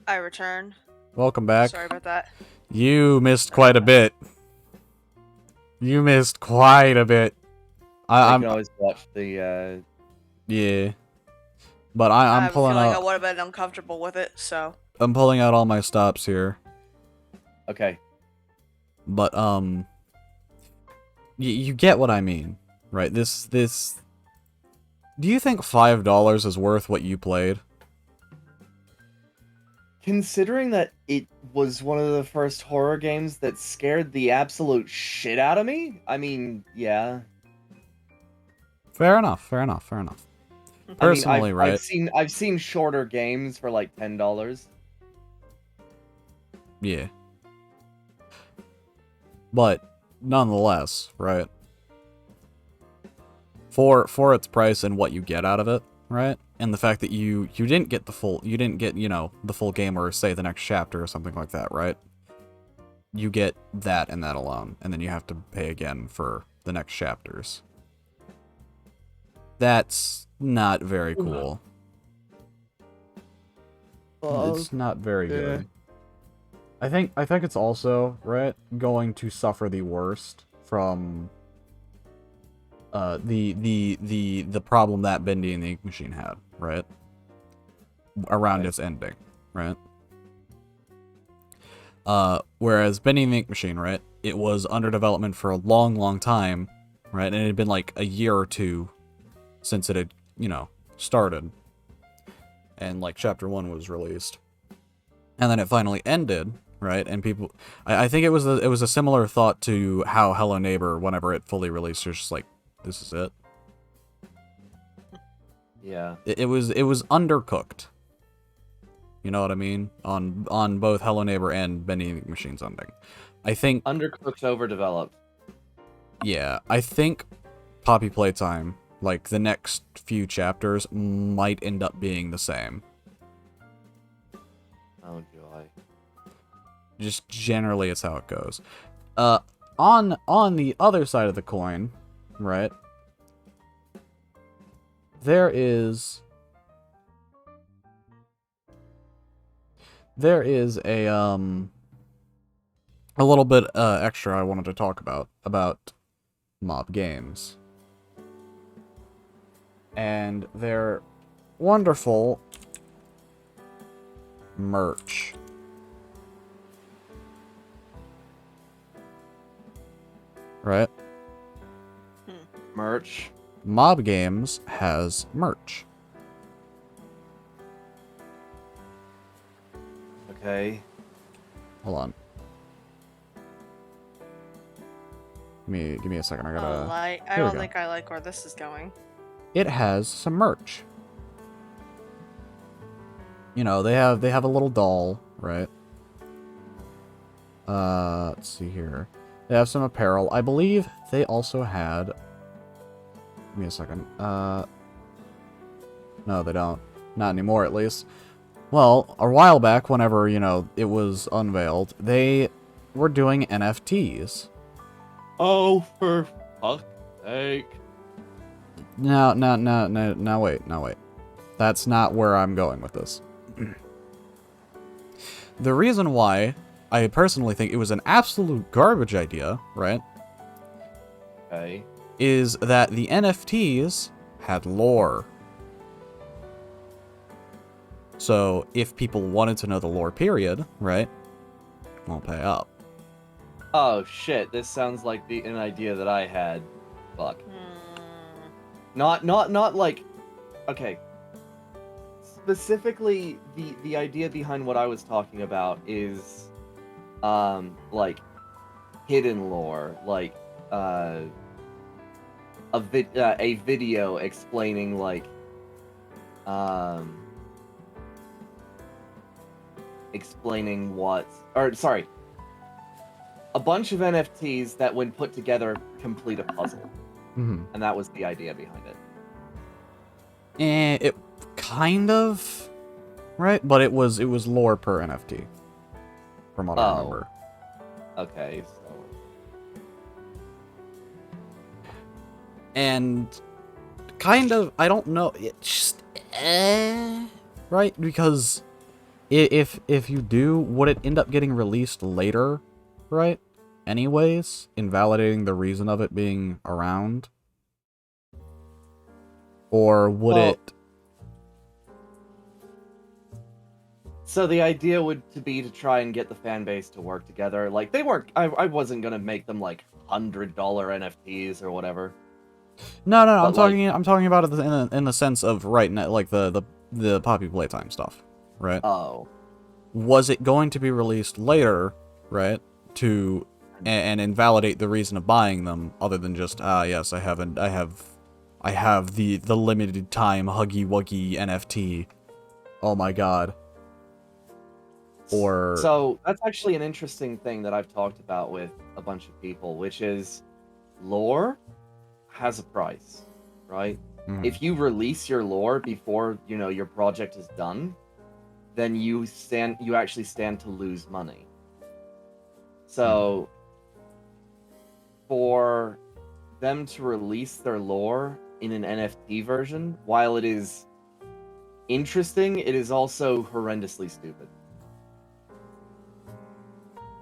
I return.
Welcome back.
Sorry about that.
You missed quite a bit. You missed quite a bit.
You
I'm
can always watch the.
yeah, but
I
I'm
have a
pulling
feeling I
out.
would have been uncomfortable with it, so.
I'm pulling out all my stops here.
Okay.
But you get what I mean, right? This. Do you think $5 is worth what you played?
Considering that it was one of the first horror games that scared the absolute shit out of me, I mean, yeah.
Fair enough. Fair enough. Fair enough. Personally, right?
I've seen shorter games for like $10.
Yeah. But nonetheless, right? For its price and what you get out of it, right? And the fact that you didn't get the full the full game, or say the next chapter or something like that, right? You get that and that alone, and then you have to pay again for the next chapters. That's not very cool. It's not very good. I think it's also, right, going to suffer the worst from the problem that Bendy and the Ink Machine had, right? Around its ending, right? Whereas Bendy and the Ink Machine, right, it was under development for a long, long time, right? And it had been like a year or two since it had, started. And like chapter 1 was released. And then it finally ended, right? And people, I think it was a similar thought to how Hello Neighbor, whenever it fully released, was just like, this is it.
Yeah.
It was undercooked. You know what I mean? On both Hello Neighbor and Bendy and the Machine's ending. I think
Undercooked, overdeveloped.
Yeah, I think Poppy Playtime, like the next few chapters, might end up being the same.
Oh joy.
Just generally, it's how it goes. On the other side of the coin, right? There is a little bit extra I wanted to talk about Mob Games. And their wonderful merch. Right?
Merch.
Mob Games has merch.
Okay.
Hold on. Give me a second. I gotta.
I
Here we
don't
go.
think I like where this is going.
It has some merch. They have a little doll, right? Let's see here. They have some apparel. I believe they also had. Give me a second. No, they don't. Not anymore, at least. Well, a while back, whenever, it was unveiled, they were doing NFTs.
Oh, for fuck's sake.
No, wait. That's not where I'm going with this. The reason why I personally think it was an absolute garbage idea, right,
Okay.
is that the NFTs had lore. So, if people wanted to know the lore period, right, won't pay up.
Oh shit, this sounds like an idea that I had. Fuck. Not like, okay. Specifically, the idea behind what I was talking about is, like, hidden lore, like, a video explaining, like, explaining a bunch of NFTs that, when put together, complete a puzzle.
Mm-hmm.
And that was the idea behind it.
It kind of, right? But it was lore per NFT, from what I remember.
Okay, so
And kind of, I don't know, it just, right? Because if you do, would it end up getting released later, right? Anyways, invalidating the reason of it being around? Or would
Well,
it...
so the idea would be to try and get the fan base to work together. Like they weren't. I wasn't gonna make them like $100 NFTs or whatever.
No,
But, like-
I'm talking about it in the sense of, right, like the Poppy Playtime stuff, right?
Oh,
Was it going to be released later, right, to and invalidate the reason of buying them, other than just yes, I have the limited time Huggy Wuggy NFT. Oh my god. Or
so that's actually an interesting thing that I've talked about with a bunch of people, which is lore has a price, right?
Mhm.
If you release your lore before your project is done, then you actually stand to lose money. So for them to release their lore in an NFT version, while it is interesting, it is also horrendously stupid.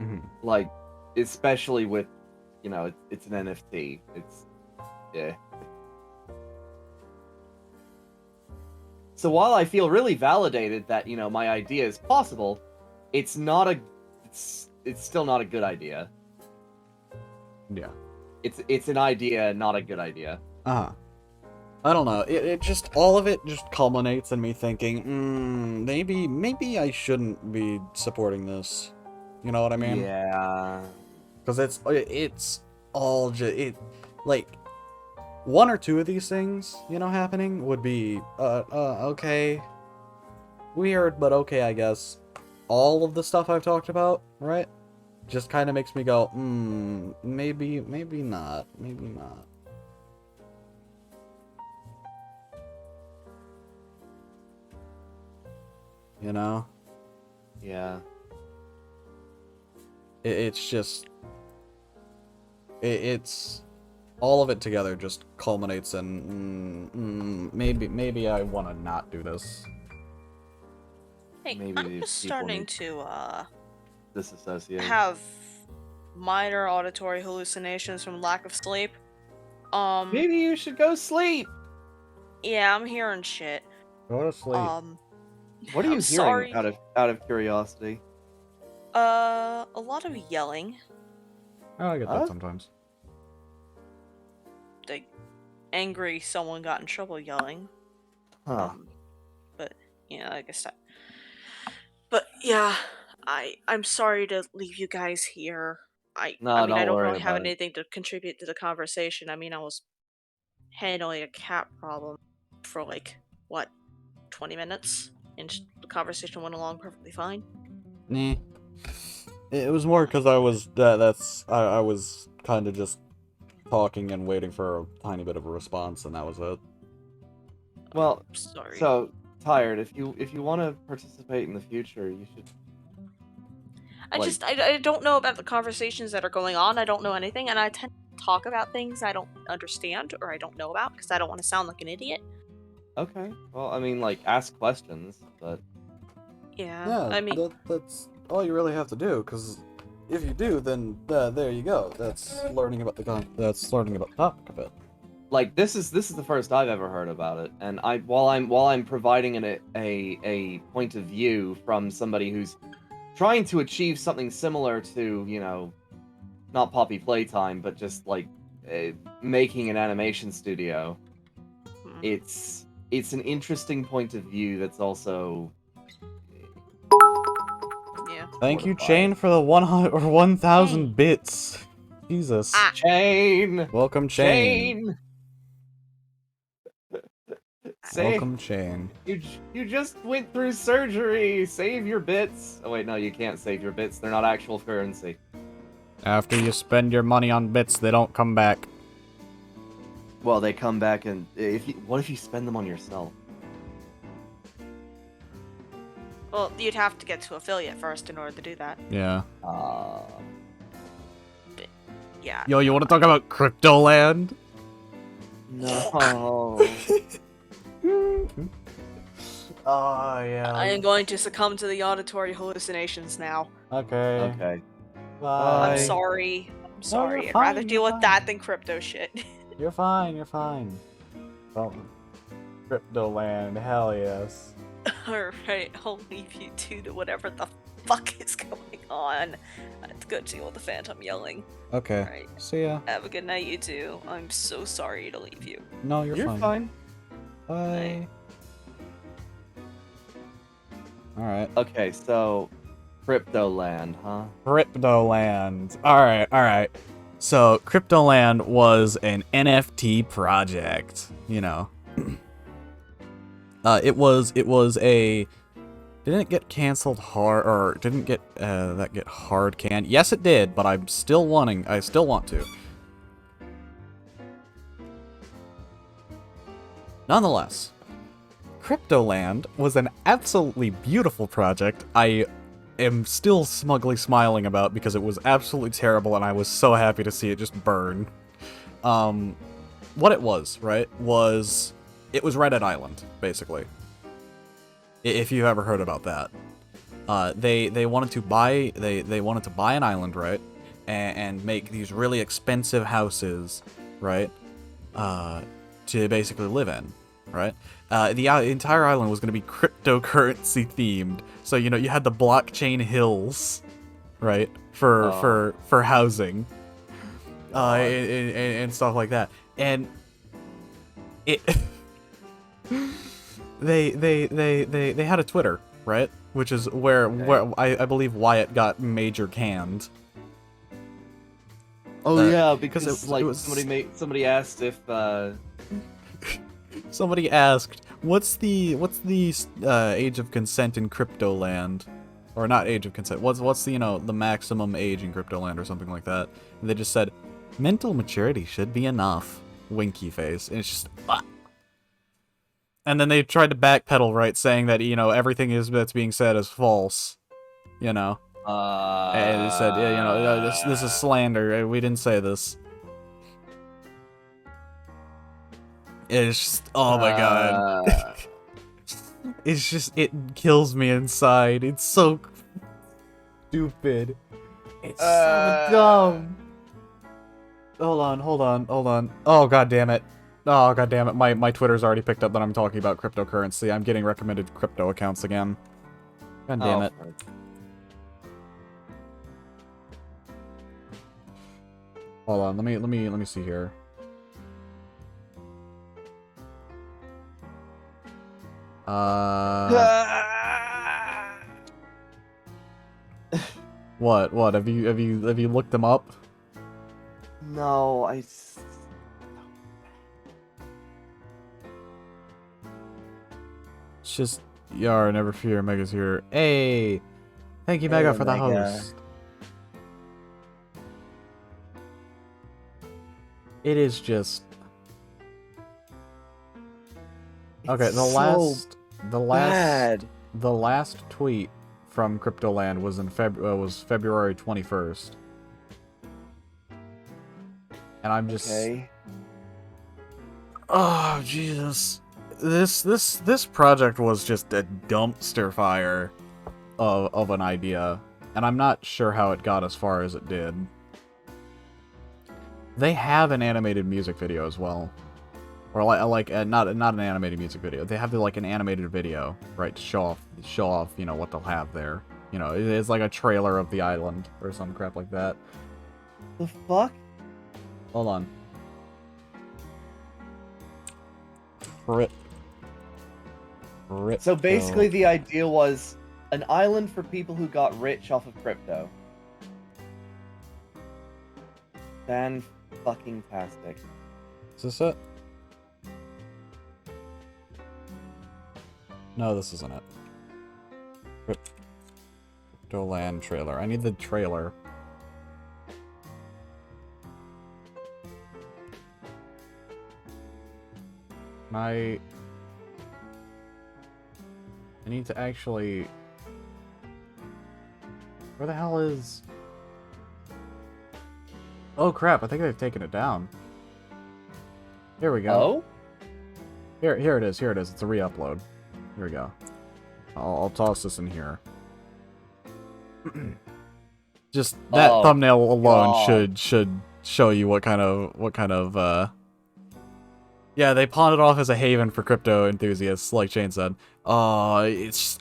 Mhm.
Like, especially with, it's an NFT. Yeah. So while I feel really validated that, my idea is possible, it's still not a good idea.
Yeah.
It's an idea, not a good idea.
I don't know. It just, all of it just culminates in me thinking, maybe I shouldn't be supporting this. You know what I mean?
Yeah.
Because it's all just, like, one or two of these things, happening would be, okay. Weird, but okay, I guess. All of the stuff I've talked about, right? Just kind of makes me go, maybe not. Maybe not. You know?
Yeah.
It's just... It's... All of it together just culminates in, maybe I want to not do this.
Hey,
Maybe
I'm
these
just
people
starting
need-
to
Disassociate.
have minor auditory hallucinations from lack of sleep.
Maybe you should go sleep.
Yeah, I'm hearing shit.
Go to sleep.
What are you
I'm
hearing
sorry.
out of curiosity?
A lot of yelling.
Oh, I get
Huh?
that sometimes.
Like, angry someone got in trouble yelling.
Huh.
But, I guess that. But, yeah, I'm sorry to leave you guys here.
No,
I
don't
don't
worry
really have
about it.
anything to contribute to the conversation. I mean, I was handling a cat problem for, 20 minutes? And the conversation went along perfectly fine.
Nah. It was more because I was I was kind of just talking and waiting for a tiny bit of a response, and that was it.
Well,
Sorry.
so tired. If you want to participate in the future, you should.
I don't know about the conversations that are going on. I don't know anything, and I tend to talk about things I don't understand or I don't know about because I don't want to sound like an idiot.
Okay. Well, I mean, ask questions, but
Yeah, I mean,
that's all you really have to do. Because if you do, then there you go. That's learning about the topic of it.
this is the first I've ever heard about it, and while I'm providing a point of view from somebody who's trying to achieve something similar to not Poppy Playtime, but just making an animation studio.
hmm.
It's an interesting point of view that's also
Yeah.
Thank you,
Mortified.
Chain, for the 100 or 1,000
Hey.
bits. Jesus.
Ah.
Chain.
Welcome, Chain.
Chain. Say
Welcome, Chain.
you just went through surgery. Save your bits. Oh wait, no, you can't save your bits. They're not actual currency.
After you spend your money on bits, they don't come back.
Well, they come back and what if you spend them on yourself?
Well, you'd have to get to affiliate first in order to do that.
Yeah.
yeah.
Yo, you want to talk about Cryptoland?
No.
Oh, yeah.
I am going to succumb to the auditory hallucinations now.
Okay.
Okay.
Bye.
I'm sorry. I'm sorry.
you're
I'd rather
fine,
deal
you're
with that than crypto shit.
You're fine, you're fine. Well, Cryptoland, hell yes.
Alright, I'll leave you two to whatever the fuck is going on. I have to go deal with the phantom yelling.
Okay.
Alright.
See ya.
Have a good night, you two. I'm so sorry to leave you.
No, you're fine. Bye. Alright.
Okay, so Cryptoland, huh?
Cryptoland. Alright. So, Cryptoland was an NFT project, you know. It was a... Didn't it get canceled hard, or didn't get, that get hard canned? Yes, it did, but I still want to. Nonetheless, Cryptoland was an absolutely beautiful project. I am still smugly smiling about because it was absolutely terrible and I was so happy to see it just burn. What it was, right, was it was Reddit Island, basically. If you've ever heard about that. They wanted to buy they wanted to buy an island, right? And make these really expensive houses, right? To basically live in, right? The entire island was going to be cryptocurrency themed. So, you know, you had the blockchain hills, right? For housing. And stuff like that. And it they had a Twitter, right? Which is where I believe Wyatt got major canned.
Oh yeah, because
it
like
was-
somebody asked if
Somebody asked, "What's the age of consent in Cryptoland?" Or not age of consent. What's the, you know, the maximum age in Cryptoland or something like that? And they just said, "Mental maturity should be enough." Winky face. And it's just And then they tried to backpedal, right, saying that, you know, everything that's being said is false. You know. And they said, yeah, you know, this is slander. We didn't say this. It's just, oh my god. It's just, it kills me inside. It's so stupid. It's so dumb. Hold on. Oh god damn it. Oh god damn it. My Twitter's already picked up that I'm talking about cryptocurrency. I'm getting recommended crypto accounts again. God damn it. Hold on, let me see here. What? Have you looked them up?
No,
It's just Yar, never fear, Mega's here. Hey! Thank you, Mega,
Hey,
for the
Mega.
host. It is just okay. The last tweet from Cryptoland was in February 21st, and I'm just oh Jesus, this project was just a dumpster fire of an idea, and I'm not sure how it got as far as it did. They have an animated music video as well. Or not an animated music video. They have an animated video, right, to show off, you know, what they'll have there. You know, it's like a trailer of the island or some crap like that.
the fuck?
Hold on.
So basically the idea was an island for people who got rich off of crypto. Fan-fucking-tastic.
Is this it? No, this isn't it. Cryptoland trailer. I need the trailer. I need to actually... Where the hell is... Oh crap! I think they've taken it down. Here we go.
Oh?
Here it is. Here it is. It's a re-upload. Here we go. I'll toss this in here. Just that thumbnail alone should show you what kind of yeah, they pawned it off as a haven for crypto enthusiasts, like Shane said. It's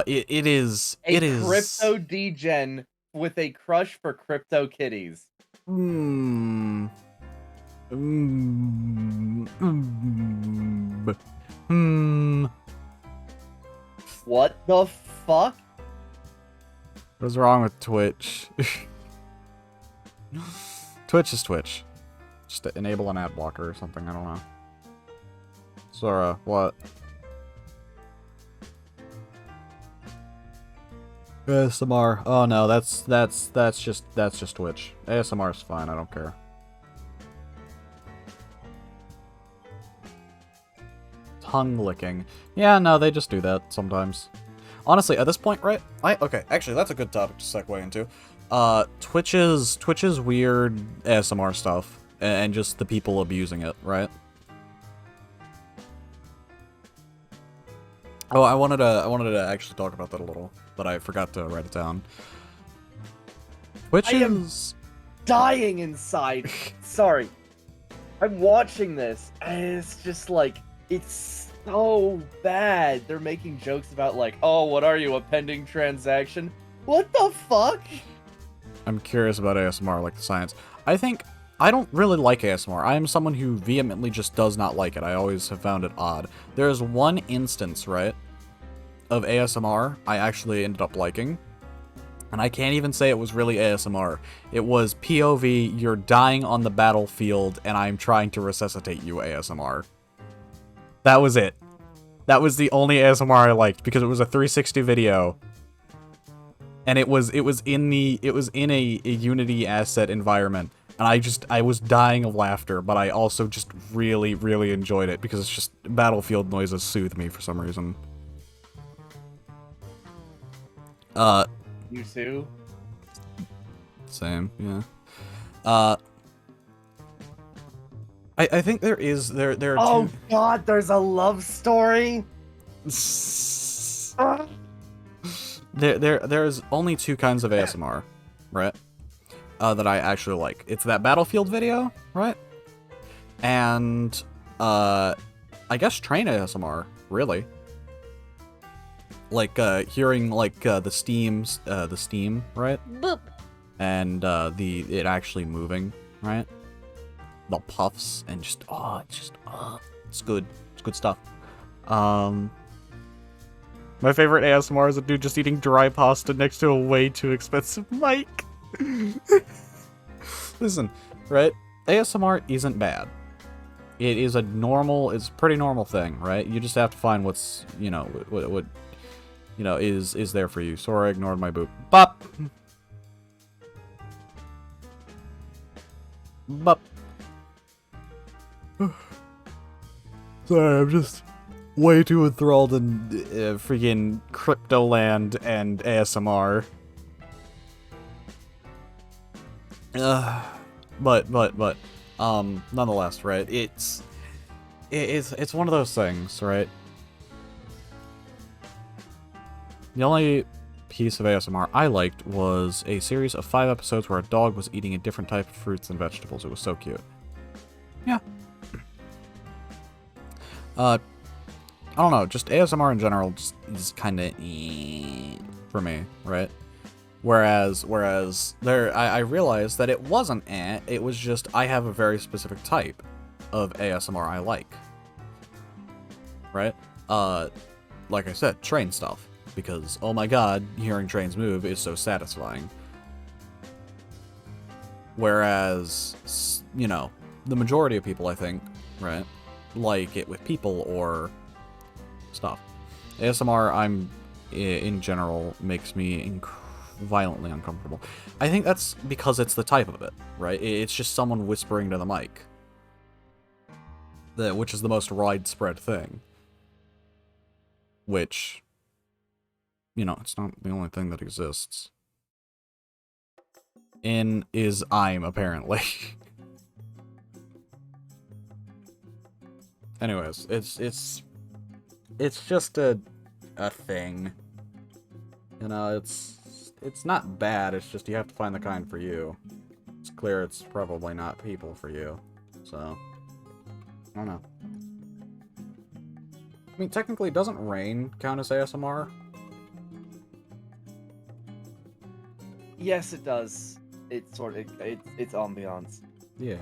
it is
crypto degen with a crush for crypto kitties. What the fuck?
What's wrong with Twitch? Twitch is Twitch. Just to enable an ad blocker or something, I don't know. Zora, what? ASMR. Oh no, that's just Twitch. ASMR is fine, I don't care. Tongue licking. Yeah, no, they just do that sometimes. Honestly, at this point, right? Okay, actually, that's a good topic to segue into. Twitch's weird ASMR stuff, and just the people abusing it, right? Oh, I wanted to actually talk about that a little, but I forgot to write it down. Twitch is
dying inside. Sorry. I'm watching this, and it's just like, it's so bad. They're making jokes about like, oh, what are you, a pending transaction? What the fuck?
I'm curious about ASMR, like the science. I don't really like ASMR. I am someone who vehemently just does not like it. I always have found it odd. There's one instance, right, of ASMR I actually ended up liking. And I can't even say it was really ASMR. It was POV, you're dying on the battlefield, and I'm trying to resuscitate you ASMR. That was it. That was the only ASMR I liked, because it was a 360 video. And it was in a Unity asset environment. And I was dying of laughter, but I also just really, really enjoyed it, because it's just battlefield noises soothe me for some reason.
You too?
Same, yeah. I think there are
oh
two...
god, there's a love story?
There's only two kinds of ASMR, right? That I actually like. It's that Battlefield video, right? And, I guess train ASMR, really. Like, hearing, like, the steam, right?
Boop.
And, it actually moving, right? The puffs, and just, it's good. It's good stuff. My favorite ASMR is a dude just eating dry pasta next to a way too expensive mic. Listen, right? ASMR isn't bad. It is it's a pretty normal thing, right? You just have to find what's, what is there for you. Sorry, I ignored my boop. Bop! Bop. Sorry, I'm just way too enthralled in freaking Cryptoland and ASMR. But, nonetheless, right? It's one of those things, right? The only piece of ASMR I liked was a series of 5 episodes where a dog was eating a different type of fruits and vegetables. It was so cute. Yeah. I don't know, just ASMR in general just is kind of for me, right? Whereas I realized that it wasn't it was just I have a very specific type of ASMR I like. Right? Like I said, train stuff. Because, oh my god, hearing trains move is so satisfying. Whereas, the majority of people, I think, right, like it with people or stuff. ASMR, in general, makes me violently uncomfortable. I think that's because it's the type of it, right? It's just someone whispering to the mic. Which is the most widespread thing. Which, it's not the only thing that exists. in is I'm, apparently. Anyways, it's just a thing. You know, it's not bad, it's just you have to find the kind for you. It's clear it's probably not people for you. So, I don't know. I mean, technically, doesn't rain count as ASMR?
Yes, it does. It's it's ambiance.
Yeah.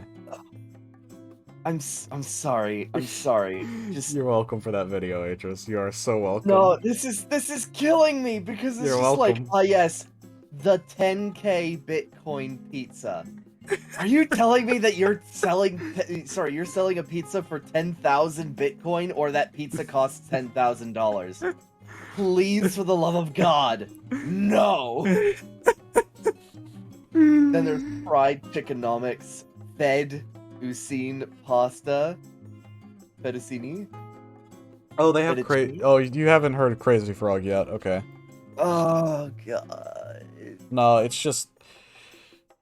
I'm sorry. I'm sorry. Just
You're welcome for that video, Atris. You are so welcome.
no. This is killing me because it's
You're
just like,
welcome.
ah, yes, the 10K Bitcoin pizza. Are you telling me that you're selling? You're selling a pizza for 10,000 Bitcoin, or that pizza costs $10,000? Please, for the love of God, no. Then there's fried chickenomics, fed Ucine pasta, fettuccine.
Oh, they have
Fettuccine?
Oh, you haven't heard of Crazy Frog yet? Okay.
Oh God.
No, it's just...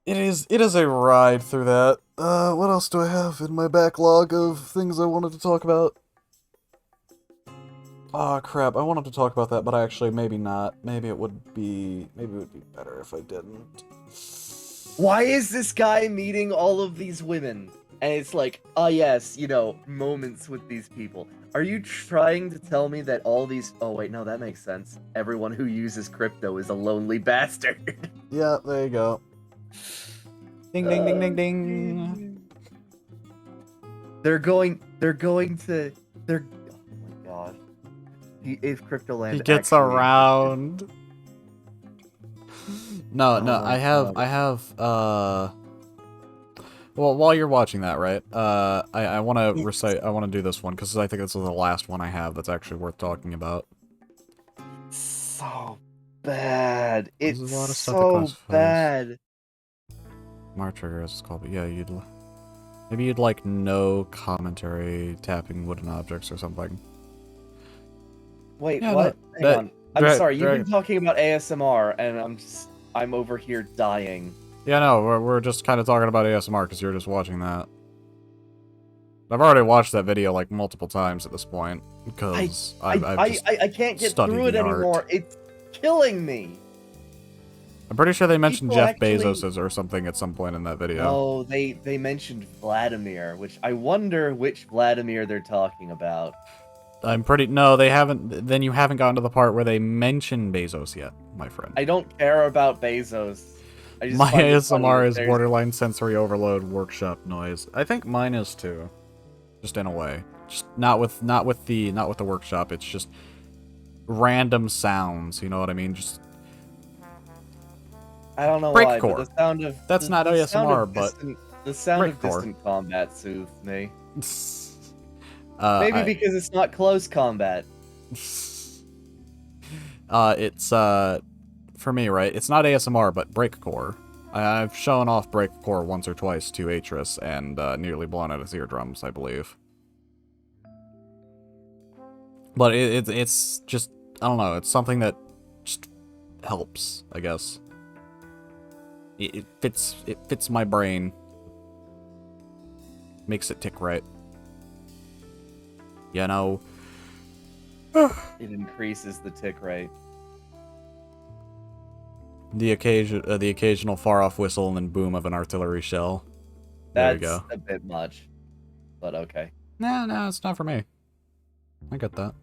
It is a ride through that. What else do I have in my backlog of things I wanted to talk about? Ah, crap, I wanted to talk about that, but actually, maybe not. Maybe it would be better if I didn't.
Why is this guy meeting all of these women? And it's like, ah, yes, you know, moments with these people. Are you trying to tell me that all these... Oh, wait, no, that makes sense. Everyone who uses crypto is a lonely bastard.
Yeah, there you go. Ding, ding, ding, ding, ding.
They're going to... They're... Oh my god. If Cryptoland
He gets
actually-
around. No,
Oh
no,
my
I have, well, while you're watching that, right, I want to recite, I want to do this one, because I think this is the last one I have that's actually worth talking about.
So bad.
There's
It's
a lot of stuff that
so
classifies.
bad.
Smart Trigger, as it's called, but yeah, maybe you'd like no commentary, tapping wooden objects or something.
Wait,
Yeah,
what? Hang
that-
on. I'm
Dra-
sorry, you've
Dra-
been talking about ASMR, and I'm over here dying.
Yeah, no, we're just kind of talking about ASMR because you're just watching that. I've already watched that video like multiple times at this point because
I can't get
studied
through it
the art.
anymore. It's killing me.
I'm pretty sure they mentioned
People
Jeff
actually-
Bezos or something at some point in that video.
No, they mentioned Vladimir, which I wonder which Vladimir they're talking about.
No, they haven't. Then you haven't gotten to the part where they mention Bezos yet, my friend.
I don't care about Bezos. I just
My
find it funny
ASMR
that
is
there's-
borderline sensory overload workshop noise. I think mine is too, just in a way. Just not with the workshop. It's just random sounds. You know what I mean? Just
I don't know why,
Breakcore.
but the sound of
That's not
the sound
ASMR,
of
but
the sound of
Breakcore.
distant combat soothes me.
maybe
Maybe because it's not close combat.
it's for me, right? It's not ASMR, but breakcore. I've shown off breakcore once or twice to Atris and nearly blown out his eardrums, I believe. But it's just, I don't know, it's something that just helps, I guess. It fits my brain. Makes it tick right. You know.
It increases the tick rate.
The occasional far-off whistle and then boom of an artillery shell. There
That's
you go.
a bit much, but okay.
No, it's not for me. I get that.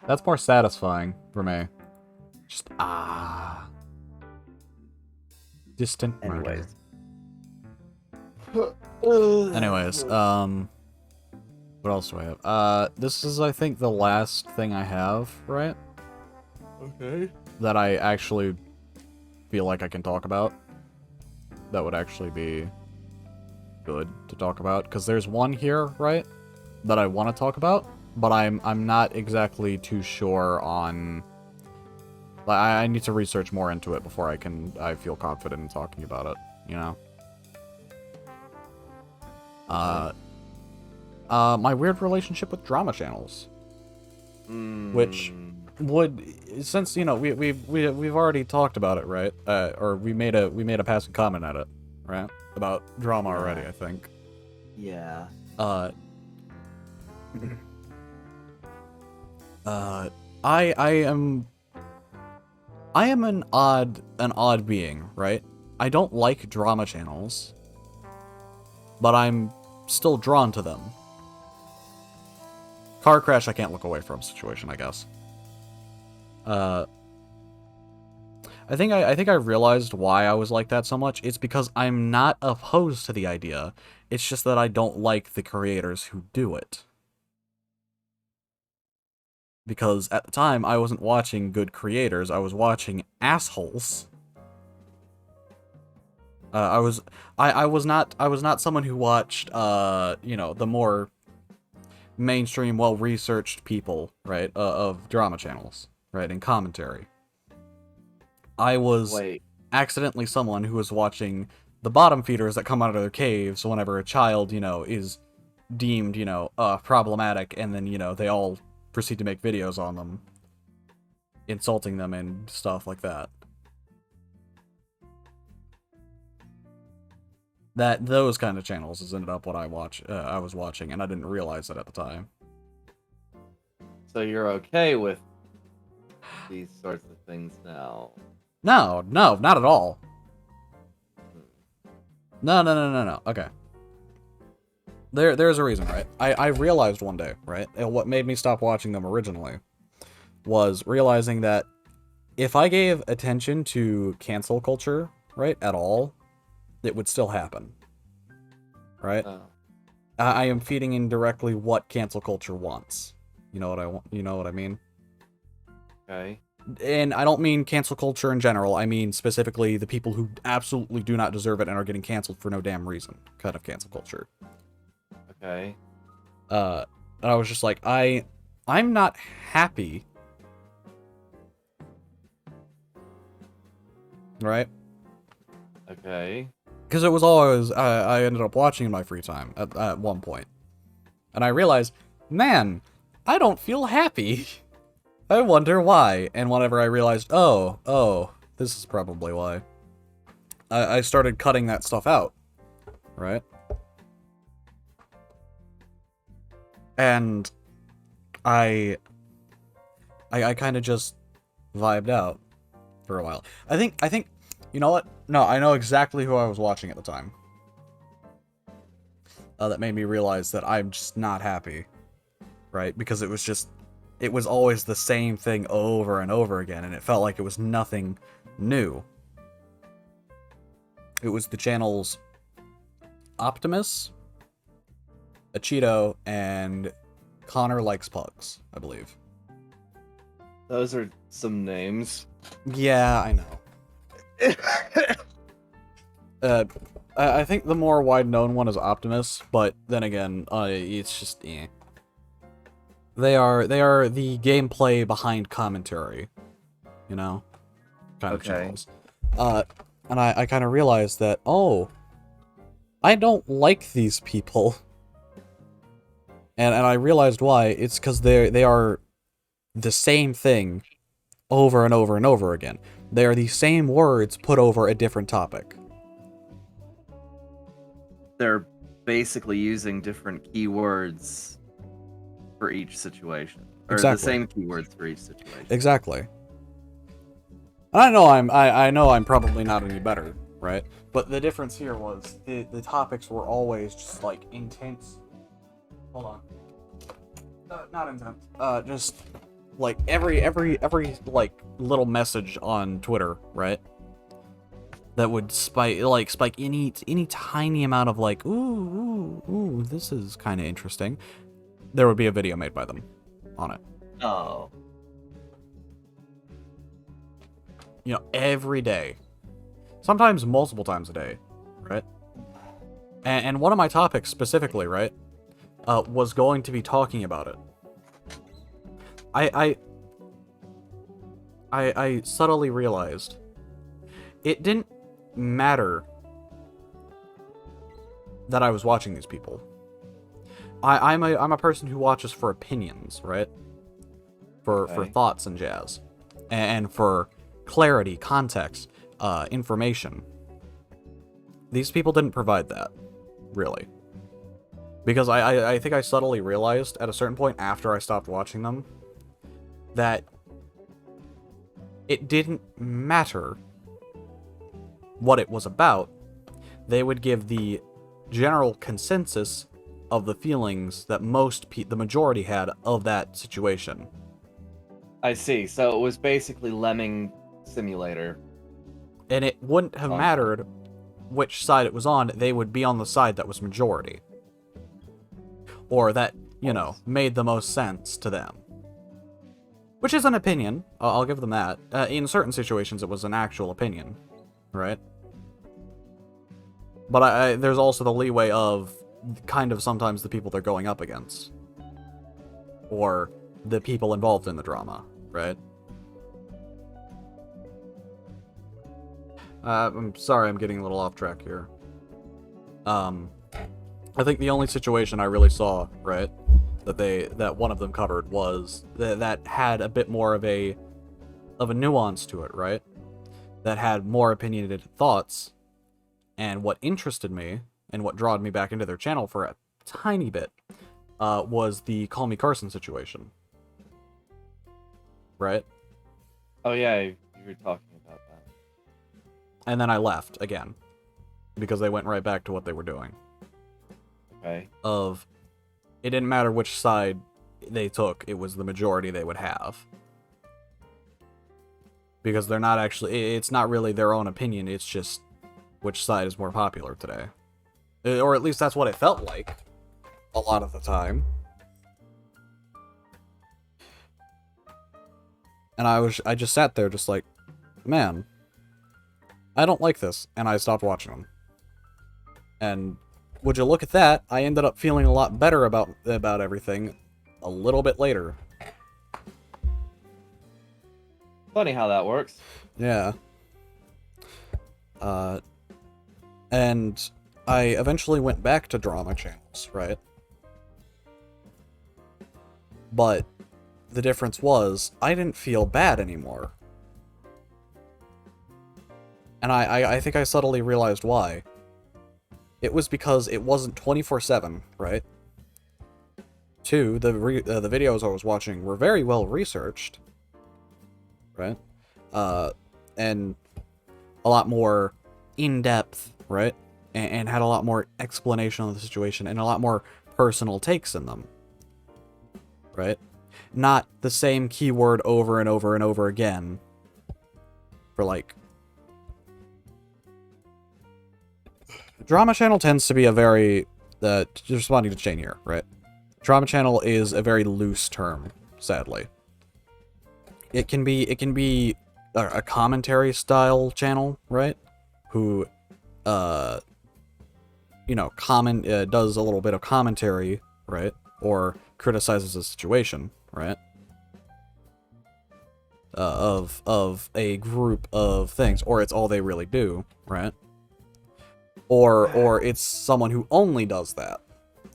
That's more satisfying for me. Just, Distant murder. Anyways, what else do I have? This is, I think, the last thing I have, right?
Okay.
That I actually feel like I can talk about. That would actually be good to talk about. Because there's one here, right? That I want to talk about. But I'm not exactly too sure on... I need to research more into it before I feel confident in talking about it, you know? My weird relationship with drama channels. Which, since we've already talked about it, right? Or we made a passing comment at it, right? About drama already, I think.
Yeah.
I am an odd being, right? I don't like drama channels, but I'm still drawn to them. Car crash I can't look away from situation, I guess. I think I realized why I was like that so much. It's because I'm not opposed to the idea. It's just that I don't like the creators who do it. Because at the time, I wasn't watching good creators, I was watching assholes. I was not someone who watched, the more mainstream, well-researched people, right, of drama channels, right, and commentary. I was accidentally someone who was watching the bottom feeders that come out of their caves whenever a child, is deemed, problematic, and then, they all proceed to make videos on them, insulting them and stuff like that. Those kind of channels has ended up what I was watching, and I didn't realize it at the time.
So you're okay with these sorts of things now?
No, not at all. No. Okay. There's a reason, right? I realized one day, right? And what made me stop watching them originally was realizing that if I gave attention to cancel culture, right, at all, it would still happen. Right? I am feeding indirectly what cancel culture wants. You know what I mean?
Okay.
And I don't mean cancel culture in general. I mean specifically the people who absolutely do not deserve it and are getting canceled for no damn reason. Kind of cancel culture.
Okay.
And I was just like, I'm not happy. Right?
Okay.
Because it was all I ended up watching in my free time at one point. And I realized, man, I don't feel happy. I wonder why. And whenever I realized, oh, this is probably why, I started cutting that stuff out. Right? And I kind of just vibed out for a while. I think, you know what? No, I know exactly who I was watching at the time. That made me realize that I'm just not happy. Right? Because it was always the same thing over and over again, and it felt like it was nothing new. It was the channels Optimus, Cheeto, and Connor Likes Pugs, I believe.
Those are some names.
Yeah, I know. I think the more wide-known one is Optimus, but then again, it's just eh. They are the gameplay behind commentary, kind of channels. And I kind of realized that, I don't like these people. And I realized why. It's because they are the same thing over and over and over again. They are the same words put over a different topic.
They're basically using different keywords for each situation. Or
Exactly.
the same keywords for each situation.
Exactly. I know I'm probably not any better, right? But the difference here was the topics were always just like intense. Hold on. Not intense. Just like every like little message on Twitter, right? That would spike any tiny amount of like, ooh, this is kind of interesting. There would be a video made by them on it.
Oh.
Every day. Sometimes multiple times a day, right? And one of my topics specifically, right, was going to be talking about it. I subtly realized it didn't matter that I was watching these people. I'm a person who watches for opinions, right? for
Okay.
thoughts and jazz, and for clarity, context, information. These people didn't provide that, really. Because I think I subtly realized at a certain point after I stopped watching them that it didn't matter what it was about. They would give the general consensus of the feelings that the majority had of that situation.
I see. So it was basically Lemming Simulator.
And it wouldn't have
Oh.
mattered which side it was on, they would be on the side that was majority. Or that, made the most sense to them. Which is an opinion, I'll give them that. In certain situations, it was an actual opinion, right? But there's also the leeway of kind of sometimes the people they're going up against. Or the people involved in the drama, right? I'm sorry I'm getting a little off track here. I think the only situation I really saw, right, that one of them covered was that had a bit more of a nuance to it, right? That had more opinionated thoughts, and what interested me and what drawed me back into their channel for a tiny bit was the Call Me Carson situation, right?
Oh yeah, you were talking about that.
And then I left again because they went right back to what they were doing.
Okay.
It didn't matter which side they took, it was the majority they would have. Because they're not actually, it's not really their own opinion, it's just which side is more popular today. Or at least that's what it felt like a lot of the time. And I just sat there just like, man, I don't like this, and I stopped watching them. And would you look at that, I ended up feeling a lot better about everything a little bit later.
Funny how that works.
Yeah. And I eventually went back to drama channels, right? But the difference was, I didn't feel bad anymore. And I think I subtly realized why. It was because it wasn't 24/7, right? 2, the videos I was watching were very well researched, right? And a lot more in-depth, right? And had a lot more explanation of the situation and a lot more personal takes in them, right? Not the same keyword over and over and over again for like... Drama channel tends to be a very... just responding to Shane here, right? Drama channel is a very loose term, sadly. It can be a commentary style channel, right? Who, does a little bit of commentary, right? Or criticizes a situation, right? Of a group of things, or it's all they really do, right? Or it's someone who only does that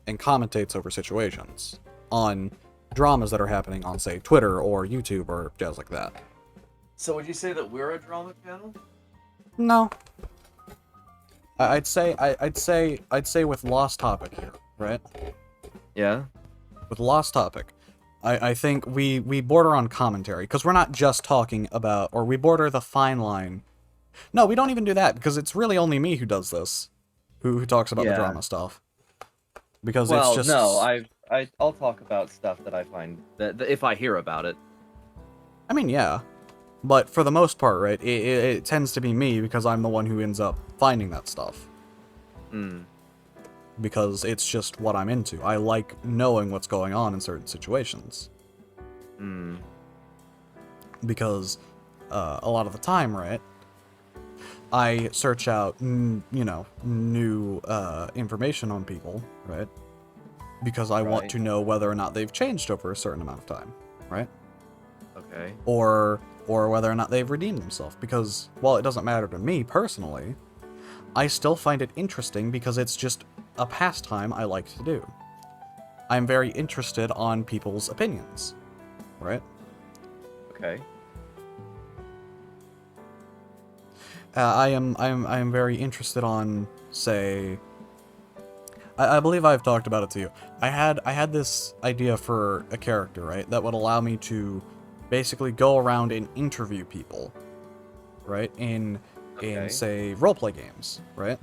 and commentates over situations on dramas that are happening on, say, Twitter or YouTube or jazz like that.
So would you say that we're a drama channel?
No. I'd say with Lost Topic here, right?
Yeah.
With Lost Topic, I think we border on commentary, because we're not just talking about, or we border the fine line. No, we don't even do that, because it's really only me who does this, who talks about the
Yeah.
drama stuff. Because
Well,
it's just...
no, I'll talk about stuff that I find that if I hear about it.
I mean, yeah. But for the most part, right, it tends to be me, because I'm the one who ends up finding that stuff. Because it's just what I'm into. I like knowing what's going on in certain situations. Because a lot of the time, right, I search out, new information on people, right? Because I want
Right.
to know whether or not they've changed over a certain amount of time, right?
Okay.
Or whether or not they've redeemed themselves. Because, while it doesn't matter to me personally, I still find it interesting because it's just a pastime I like to do. I'm very interested on people's opinions, right?
Okay.
I am very interested on, say, I believe I've talked about it to you. I had this idea for a character, right, that would allow me to basically go around and interview people, right, in
Okay.
say roleplay games, right,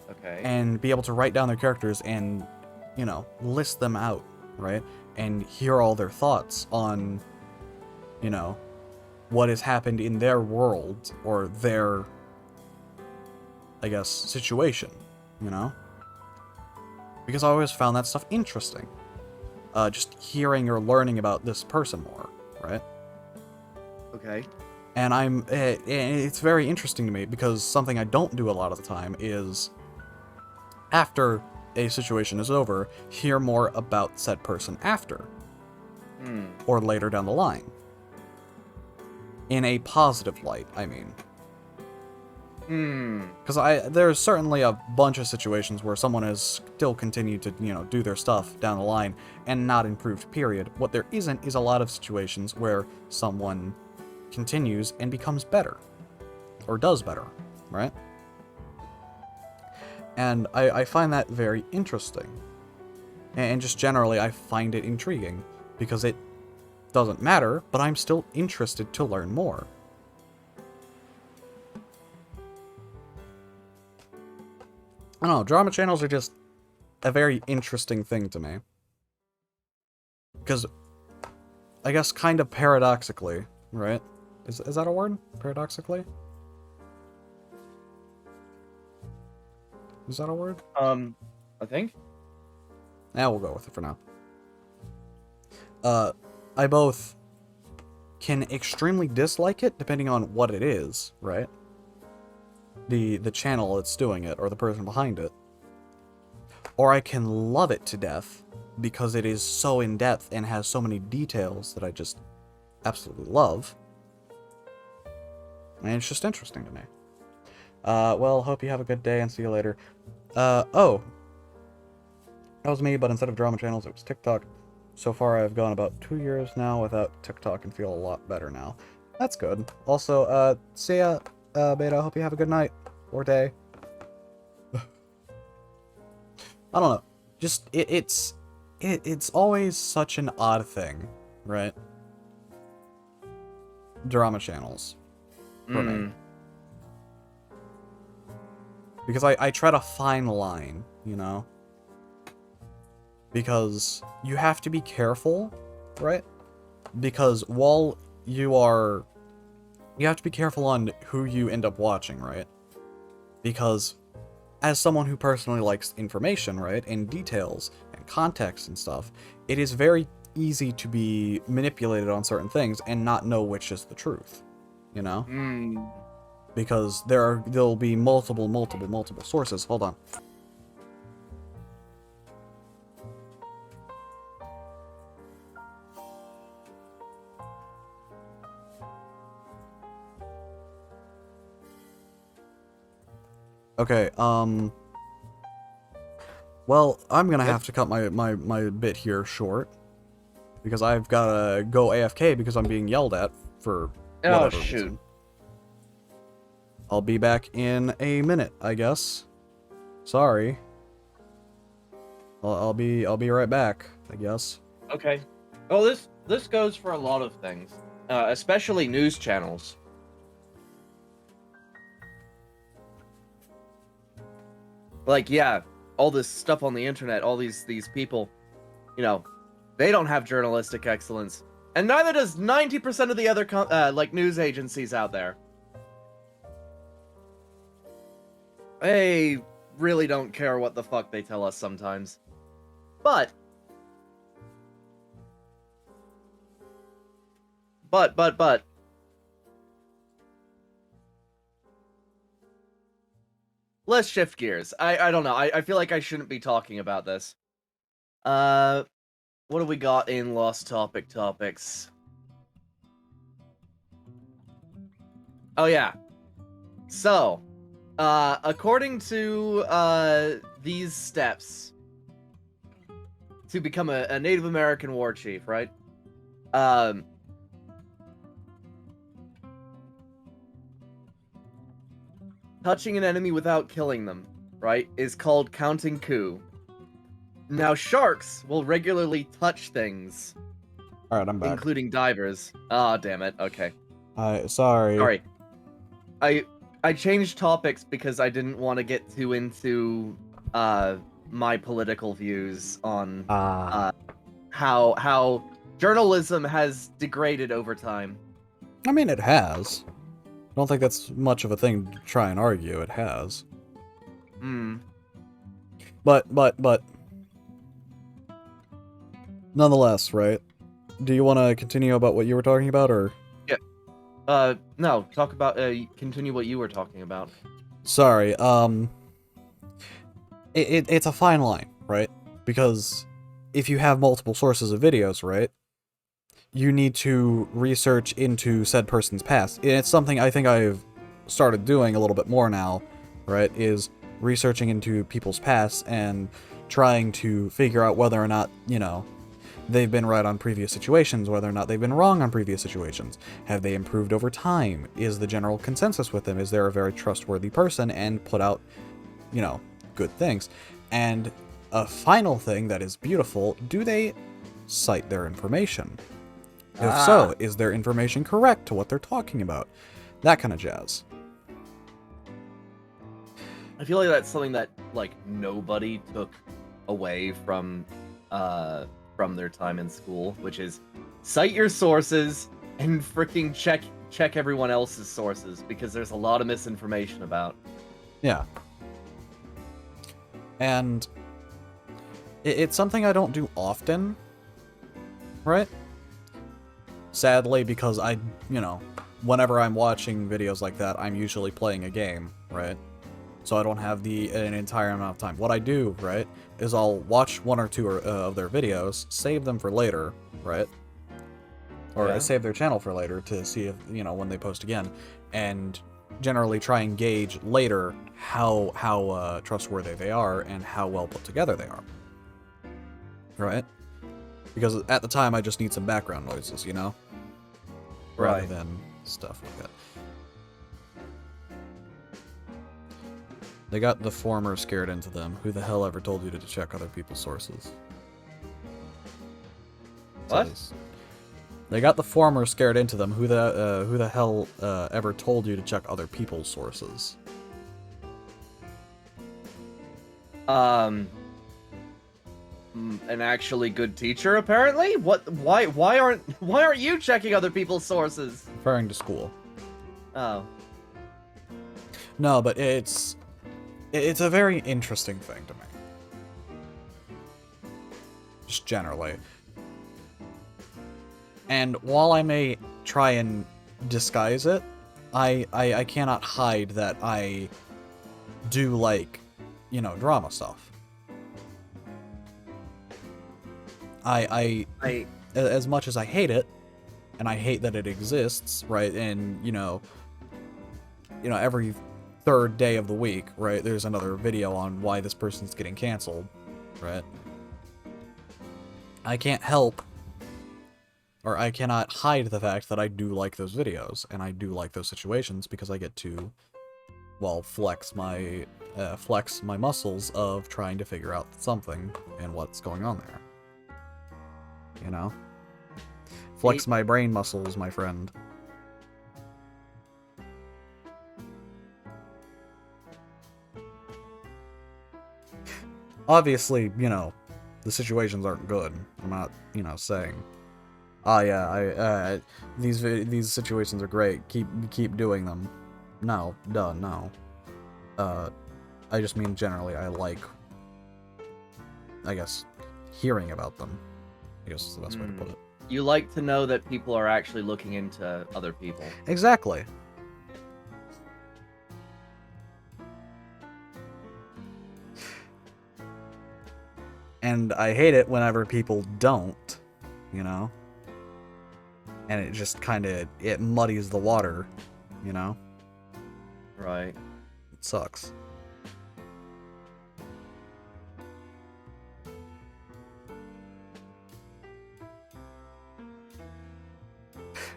Okay.
and be able to write down their characters and, you know, list them out, right, and hear all their thoughts on, you know, what has happened in their world or their, I guess, situation, you know? Because I always found that stuff interesting. Just hearing or learning about this person more, right?
Okay.
And it's very interesting to me because something I don't do a lot of the time is, after a situation is over, hear more about said person after.
Hmm.
Or later down the line. In a positive light, I mean.
Hmm.
Because there's certainly a bunch of situations where someone has still continued to, you know, do their stuff down the line and not improved, period. What there isn't is a lot of situations where someone continues and becomes better. Or does better, right? And I find that very interesting. And just generally, I find it intriguing. Because it doesn't matter, but I'm still interested to learn more. I don't know, drama channels are just a very interesting thing to me. Because, I guess kind of paradoxically, right? Is that a word? Paradoxically? Is that a word?
I think.
Yeah, we'll go with it for now. I both can extremely dislike it, depending on what it is, right? The channel that's doing it, or the person behind it. Or I can love it to death, because it is so in-depth and has so many details that I just absolutely love. And it's just interesting to me. Well, hope you have a good day, and see you later. Oh. That was me, but instead of drama channels, it was TikTok. So far, I've gone about 2 years now without TikTok and feel a lot better now. That's good. Also, see ya, Beta. Hope you have a good night. Or day. I don't know. Just, it's always such an odd thing, right? Drama channels. For me. Because I try to find the line, you know? Because you have to be careful, right? Because while you have to be careful on who you end up watching, right? Because as someone who personally likes information, right, and details and context and stuff, it is very easy to be manipulated on certain things and not know which is the truth, you know?
Hmm.
Because there'll be multiple sources. Hold on. Okay, well, I'm gonna have to cut my bit here short. Because I've gotta go AFK because I'm being yelled at for whatever reason. I'll be back in a minute, I guess. Sorry. I'll be right back, I guess.
Okay. Well, this goes for a lot of things, especially news channels. Like, yeah, all this stuff on the internet, all these people, you know, they don't have journalistic excellence, and neither does 90% of the other like news agencies out there. They really don't care what the fuck they tell us sometimes. But let's shift gears. I don't know. I feel like I shouldn't be talking about this. What do we got in Lost Topics? Oh yeah. So, according to these steps to become a Native American war chief, right? touching an enemy without killing them, right, is called counting coup. Now sharks will regularly touch things,
Alright, I'm back.
including divers. Ah, damn it. Okay.
Sorry.
Sorry. I changed topics because I didn't want to get too into my political views on how journalism has degraded over time.
I mean, it has. I don't think that's much of a thing to try and argue. It has.
Hmm.
But, nonetheless, right? Do you want to continue about what you were talking about, or?
No, talk about, continue what you were talking about.
Sorry, it's a fine line, right? Because if you have multiple sources of videos, right, you need to research into said person's past. And it's something I think I've started doing a little bit more now, right, is researching into people's past and trying to figure out whether or not, you know, they've been right on previous situations, whether or not they've been wrong on previous situations. Have they improved over time? Is the general consensus with them? Is there a very trustworthy person and put out, you know, good things? And a final thing that is beautiful, do they cite their information? If so, is their information correct to what they're talking about? That kind of jazz.
I feel like that's something that, like, nobody took away from their time in school, which is cite your sources and freaking check everyone else's sources, because there's a lot of misinformation about.
Yeah. And it's something I don't do often, right? Sadly, because you know, whenever I'm watching videos like that, I'm usually playing a game, right? So I don't have an entire amount of time. What I do, right, is I'll watch one or two of their videos, save them for later, right? Or
Yeah.
save their channel for later to see if, you know, when they post again, and generally try and gauge later how trustworthy they are and how well put together they are, right? Because at the time I just need some background noises, you know, rather
Right.
than stuff like that. They got the former scared into them. Who the hell ever told you to check other people's sources?
What?
Says, they got the former scared into them. Who the hell ever told you to check other people's sources?
An actually good teacher, apparently. What? Why aren't you checking other people's sources?
Referring to school.
Oh.
No, but it's a very interesting thing to me. Just generally. And while I may try and disguise it, I cannot hide that I do like, you know, drama stuff. I as much as I hate it, and I hate that it exists, right? And you know, every third day of the week, right, there's another video on why this person's getting canceled, right? I can't help, or I cannot hide the fact that I do like those videos, and I do like those situations because I get to, well, flex my muscles of trying to figure out something and what's going on there. You know? Flex my brain muscles, my friend. Obviously, you know, the situations aren't good. I'm not, you know, saying, oh yeah, these situations are great. Keep doing them. No, no. I just mean generally, I like, I guess, hearing about them. I guess is the best way to put it.
You like to know that people are actually looking into other people.
Exactly. And I hate it whenever people don't, you know? And it just kind of, it muddies the water, you know?
Right.
It sucks.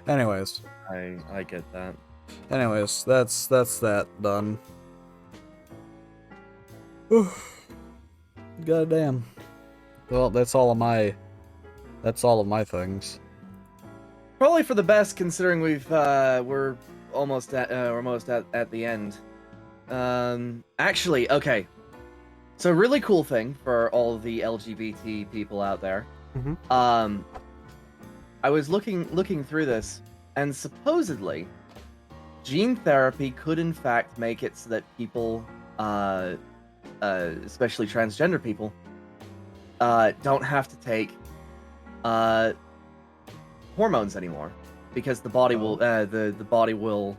Anyways.
I get that.
Anyways, that's that done. God damn. Well, that's all of my things.
Probably for the best, considering we're almost at the end. Actually, okay. So really cool thing for all of the LGBT people out there.
Mhm.
I was looking through this, and supposedly, gene therapy could in fact make it so that people, especially transgender people, don't have to take hormones anymore, because the body will the body will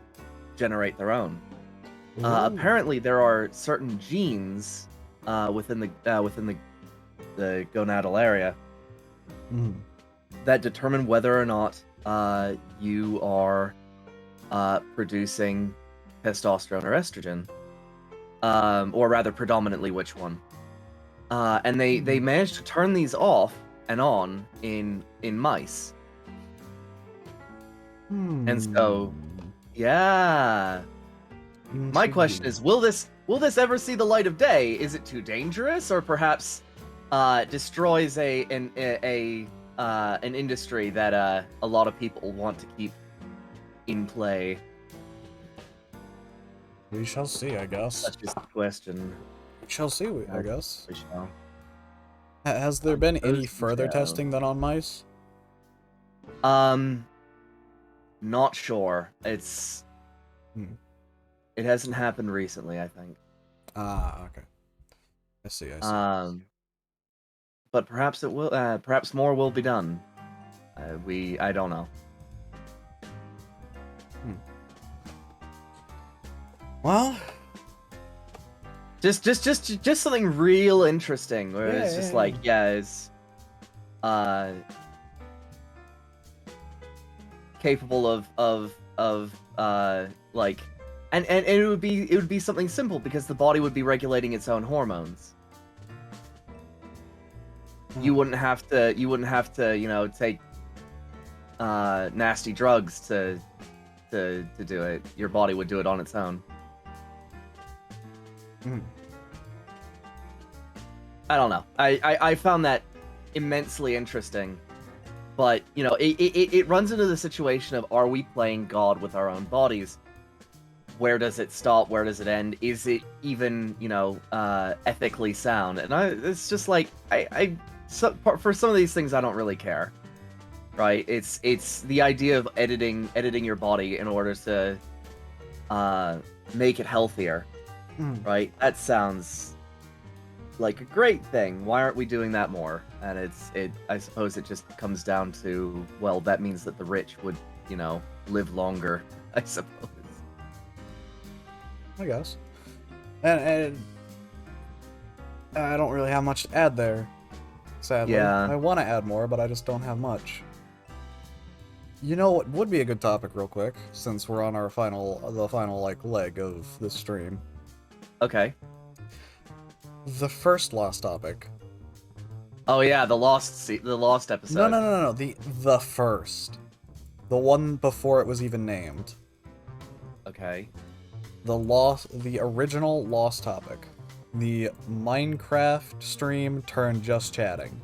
generate their own. Apparently, there are certain genes within the gonadal area
Mhm.
that determine whether or not you are producing testosterone or estrogen, or rather, predominantly which one. And they managed to turn these off and on in mice. And so, yeah. My question is, will this ever see the light of day? Is it too dangerous, or perhaps destroys an industry that a lot of people want to keep in play?
We shall see, I guess.
Such is the question.
We shall see, I guess.
We shall.
Has there been any
Suppose we
further
shall.
testing than on mice?
Not sure. It's
Hmm.
it hasn't happened recently, I think.
Ah, okay. I see.
But perhaps it will. Perhaps more will be done. I don't know.
Well,
Just something real interesting, where it's just like, it's capable of like, and it would be something simple, because the body would be regulating its own hormones. You wouldn't have to take nasty drugs to do it. Your body would do it on its own. I don't know. I found that immensely interesting, but it runs into the situation of, are we playing God with our own bodies? Where does it stop? Where does it end? Is it even ethically sound? And it's just like for some of these things, I don't really care. Right? It's the idea of editing your body in order to make it healthier. Right? That sounds like a great thing. Why aren't we doing that more? And I suppose it just comes down to, well, that means that the rich would, live longer, I suppose.
I guess. And I don't really have much to add there, sadly.
Yeah.
I want to add more, but I just don't have much. You know what would be a good topic real quick, since we're on the final leg of this stream?
Okay.
The first lost topic.
Oh yeah, the lost episode.
No. The first. The one before it was even named.
Okay.
The original lost topic. The Minecraft stream turned just chatting.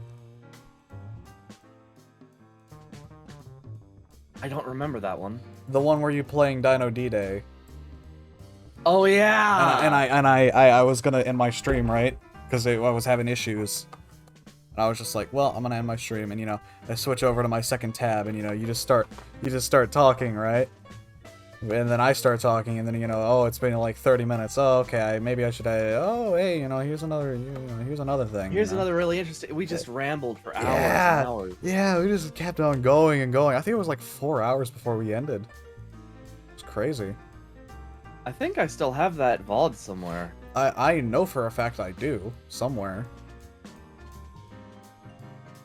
I don't remember that one.
The one where you playing Dino D-Day.
Oh yeah.
And I was gonna end my stream, right? Because I was having issues. And I was just like, well, I'm gonna end my stream, and I switch over to my second tab, and you just start talking, right? And then I start talking, and then oh, it's been like 30 minutes. Oh, okay, maybe I should. Oh, hey, here's another thing.
Here's another really interesting. We just rambled for hours
Yeah,
and hours.
yeah, we just kept on going and going. I think it was like 4 hours before we ended. It was crazy.
I think I still have that VOD somewhere.
I know for a fact I do somewhere.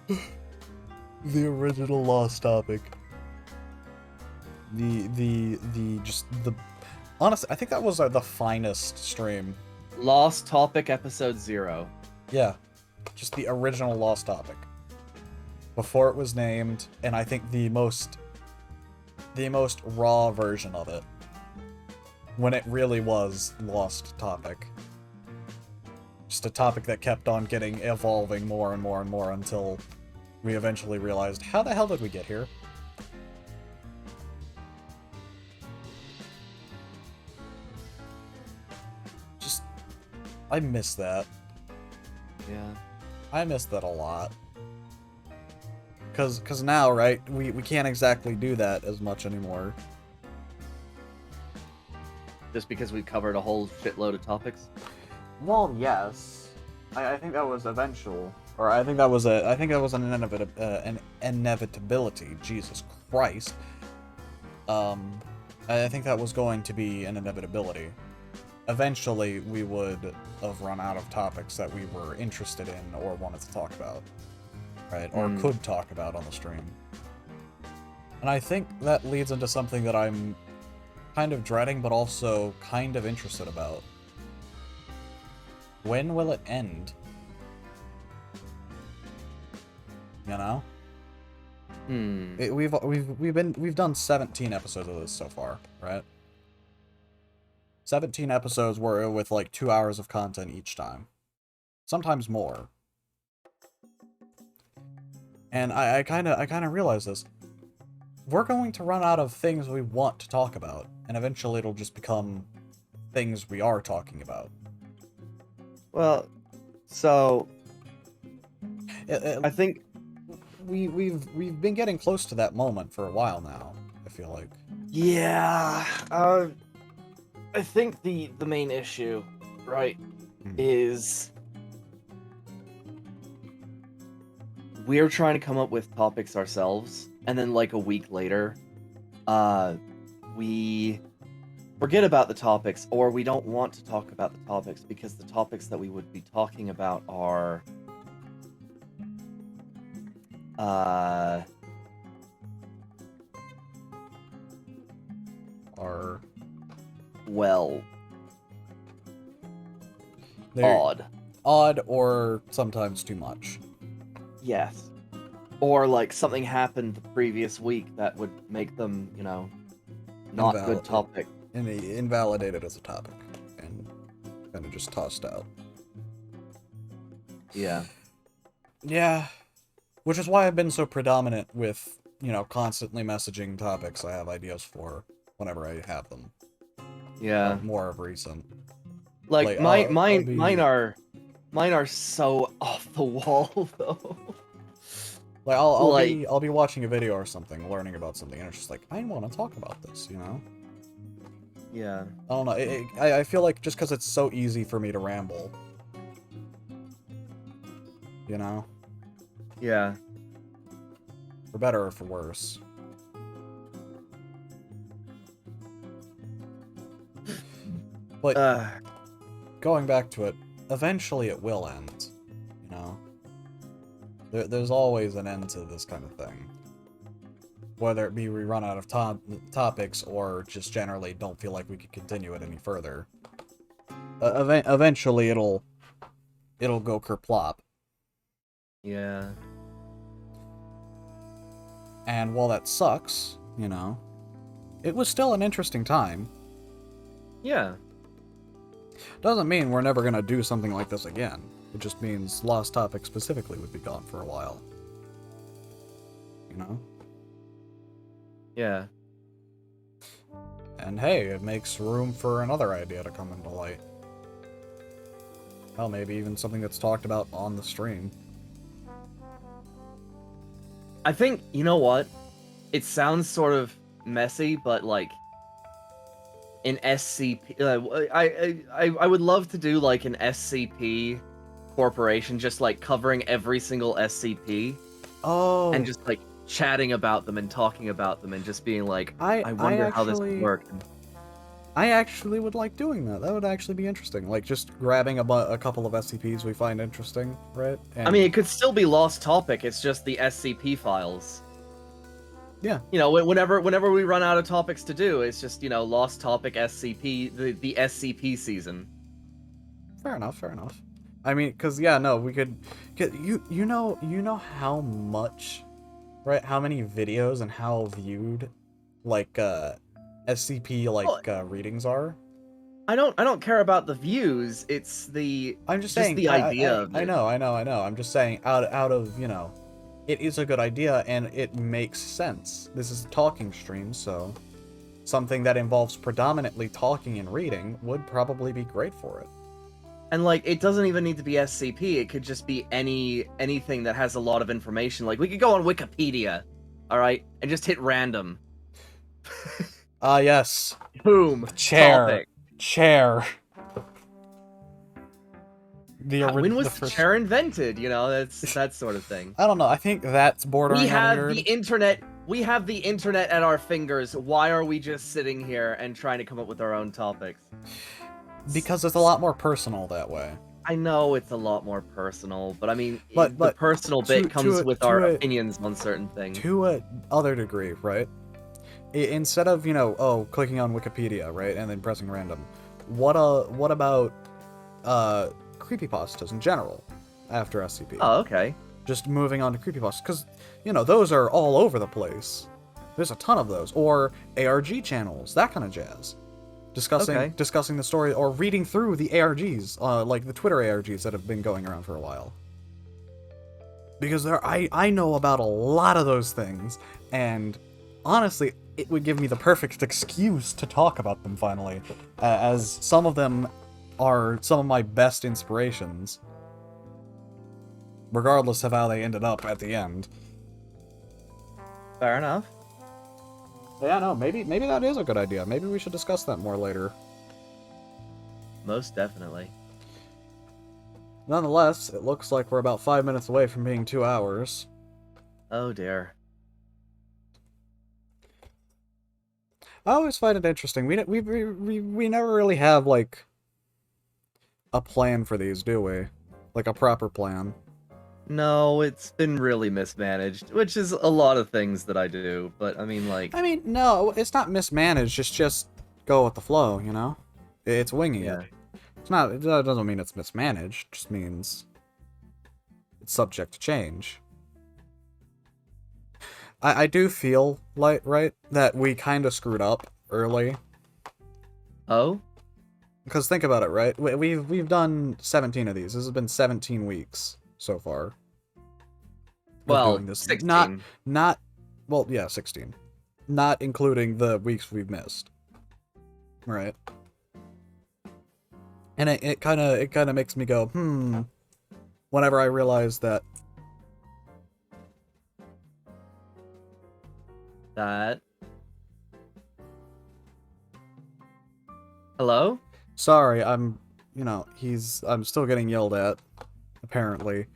The original lost topic. Honestly, I think that was the finest stream.
Lost Topic Episode 0.
Yeah, just the original lost topic. Before it was named, and I think the most raw version of it. When it really was lost topic.
Just a topic that kept on evolving more and more and more until we eventually realized, how the hell did we get here? Just, I miss that.
Yeah.
I miss that a lot. Cause now, right, we can't exactly do that as much anymore.
Just because we covered a whole shitload of topics.
Well, yes. I think that was eventual.
Or I think that was an inevitability. Jesus Christ. I think that was going to be an inevitability. Eventually, we would have run out of topics that we were interested in or wanted to talk about. Right? Or could talk about on the stream. And I think that leads into something that I'm kind of dreading, but also kind of interested about. When will it end? You know? We've done 17 episodes of this so far, right? 17 episodes were with like 2 hours of content each time. Sometimes more. And I kind of realize this. We're going to run out of things we want to talk about, and eventually it'll just become things we are talking about.
Well, so
I
think
we've been getting close to that moment for a while now, I feel like.
Yeah, I think the main issue, right,
is we're trying to come up with topics ourselves, and then like a week later, we forget about the topics, or we don't want to talk about the topics because the topics that we would be talking about are well, odd.
Odd or sometimes too much.
Yes. Or like something happened the previous week that would make them, you know, not good topic.
And invalidated as a topic. And kind of just tossed out.
Yeah.
Yeah. Which is why I've been so predominant with, you know, constantly messaging topics I have ideas for whenever I have them.
Yeah.
More of recent.
Like mine are so off the wall though.
Like I'll be watching a video or something, learning about something, and it's just like, I want to talk about this, you know?
Yeah.
I don't know. I feel like just because it's so easy for me to ramble. You know?
Yeah.
For better or for worse. But going back to it, eventually it will end. You know? There's always an end to this kind of thing. Whether it be we run out of topics or just generally don't feel like we could continue it any further. Eventually it'll go kerplop.
Yeah.
And while that sucks, you know, it was still an interesting time.
Yeah.
Doesn't mean we're never gonna do something like this again. It just means Lost Topic specifically would be gone for a while. You know?
Yeah.
And hey, it makes room for another idea to come into light. Hell, maybe even something that's talked about on the stream.
I think, you know what? It sounds sort of messy, but like an SCP. I would love to do like an SCP corporation, just like covering every single SCP.
Oh.
And just like chatting about them and talking about them and just being like, I wonder how this would work.
I actually would like doing that. That would actually be interesting. Like, just grabbing a couple of SCPs we find interesting, right? And
I mean, it could still be Lost Topic, it's just the SCP files.
Yeah.
You know, whenever we run out of topics to do, it's just, you know, Lost Topic SCP, the SCP season.
Fair enough, fair enough. I mean, because, yeah, no, we could... You know how much, right, how many videos and how viewed, like, SCP, like, readings are?
I don't care about the views. It's the
I'm just
just
saying
the idea of
I
it.
know. I'm just saying out of, you know, it is a good idea and it makes sense. This is a talking stream, so something that involves predominantly talking and reading would probably be great for it.
And like, it doesn't even need to be SCP. It could just be anything that has a lot of information. Like, we could go on Wikipedia, all right, and just hit random.
Ah, yes.
Boom.
Chair.
Topic.
Chair.
When was
the
the
first...
chair invented? You know, that's that sort of thing.
I don't know. I think that's bordering
We have
on weird.
the internet. We have the internet at our fingers. Why are we just sitting here and trying to come up with our own topics?
Because it's a lot more personal that way.
I know it's a lot more personal, but I mean,
But
the personal bit comes with our
to
opinions on certain things.
To a other degree, right? Instead of, you know, clicking on Wikipedia, right, and then pressing random, what about creepypastas in general after SCP?
Oh, okay.
Just moving on to creepypastas, because, you know, those are all over the place. There's a ton of those. Or ARG channels, that kind of jazz. Discussing the story, or reading through the ARGs, like the Twitter ARGs that have been going around for a while. Because I know about a lot of those things, and honestly, it would give me the perfect excuse to talk about them finally, as some of them are some of my best inspirations, regardless of how they ended up at the end.
Fair enough.
Yeah, no, maybe that is a good idea. Maybe we should discuss that more later.
Most definitely.
Nonetheless, it looks like we're about 5 minutes away from being 2 hours.
Oh dear.
I always find it interesting. We never really have, like, a plan for these, do we? Like, a proper plan.
No, it's been really mismanaged, which is a lot of things that I do, but I mean, like...
I mean, no, it's not mismanaged, it's just go with the flow, you know? It's winging it. It's not, it doesn't mean it's mismanaged, it just means it's subject to change. I do feel like, right, that we kind of screwed up early.
Oh?
Because think about it, right? We've done 17 of these. This has been 17 weeks so far.
Well,
doing this.
16.
Well, yeah, 16. Not including the weeks we've missed. Right. And it kind of makes me go, whenever I realize that
Hello?
sorry, I'm still getting yelled at, apparently.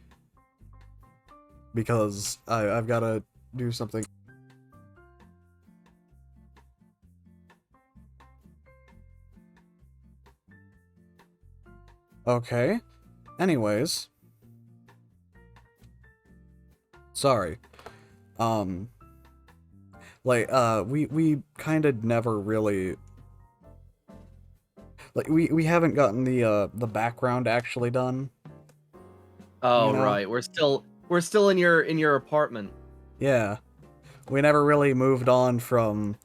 Because I've got to do something. Okay. Anyways. Sorry. We kind of never really... Like, we haven't gotten the background actually done.
Oh,
You know?
right. We're still in your apartment.
Yeah. We never really moved on from...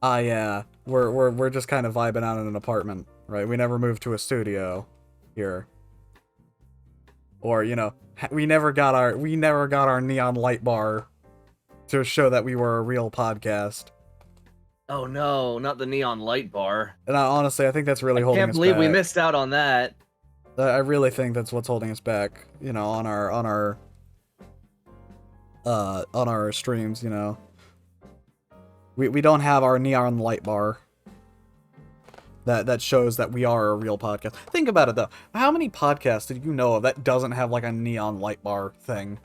yeah, we're just kind of vibing out in an apartment, right? We never moved to a studio here. Or, you know, we never got our neon light bar to show that we were a real podcast.
Oh no, not the neon light bar.
And honestly, I think that's really holding us back.
Can't believe we missed out on that.
I really think that's what's holding us back, you know, on our streams, you know. We don't have our neon light bar that shows that we are a real podcast. Think about it though. How many podcasts did you know of that doesn't have like a neon light bar thing?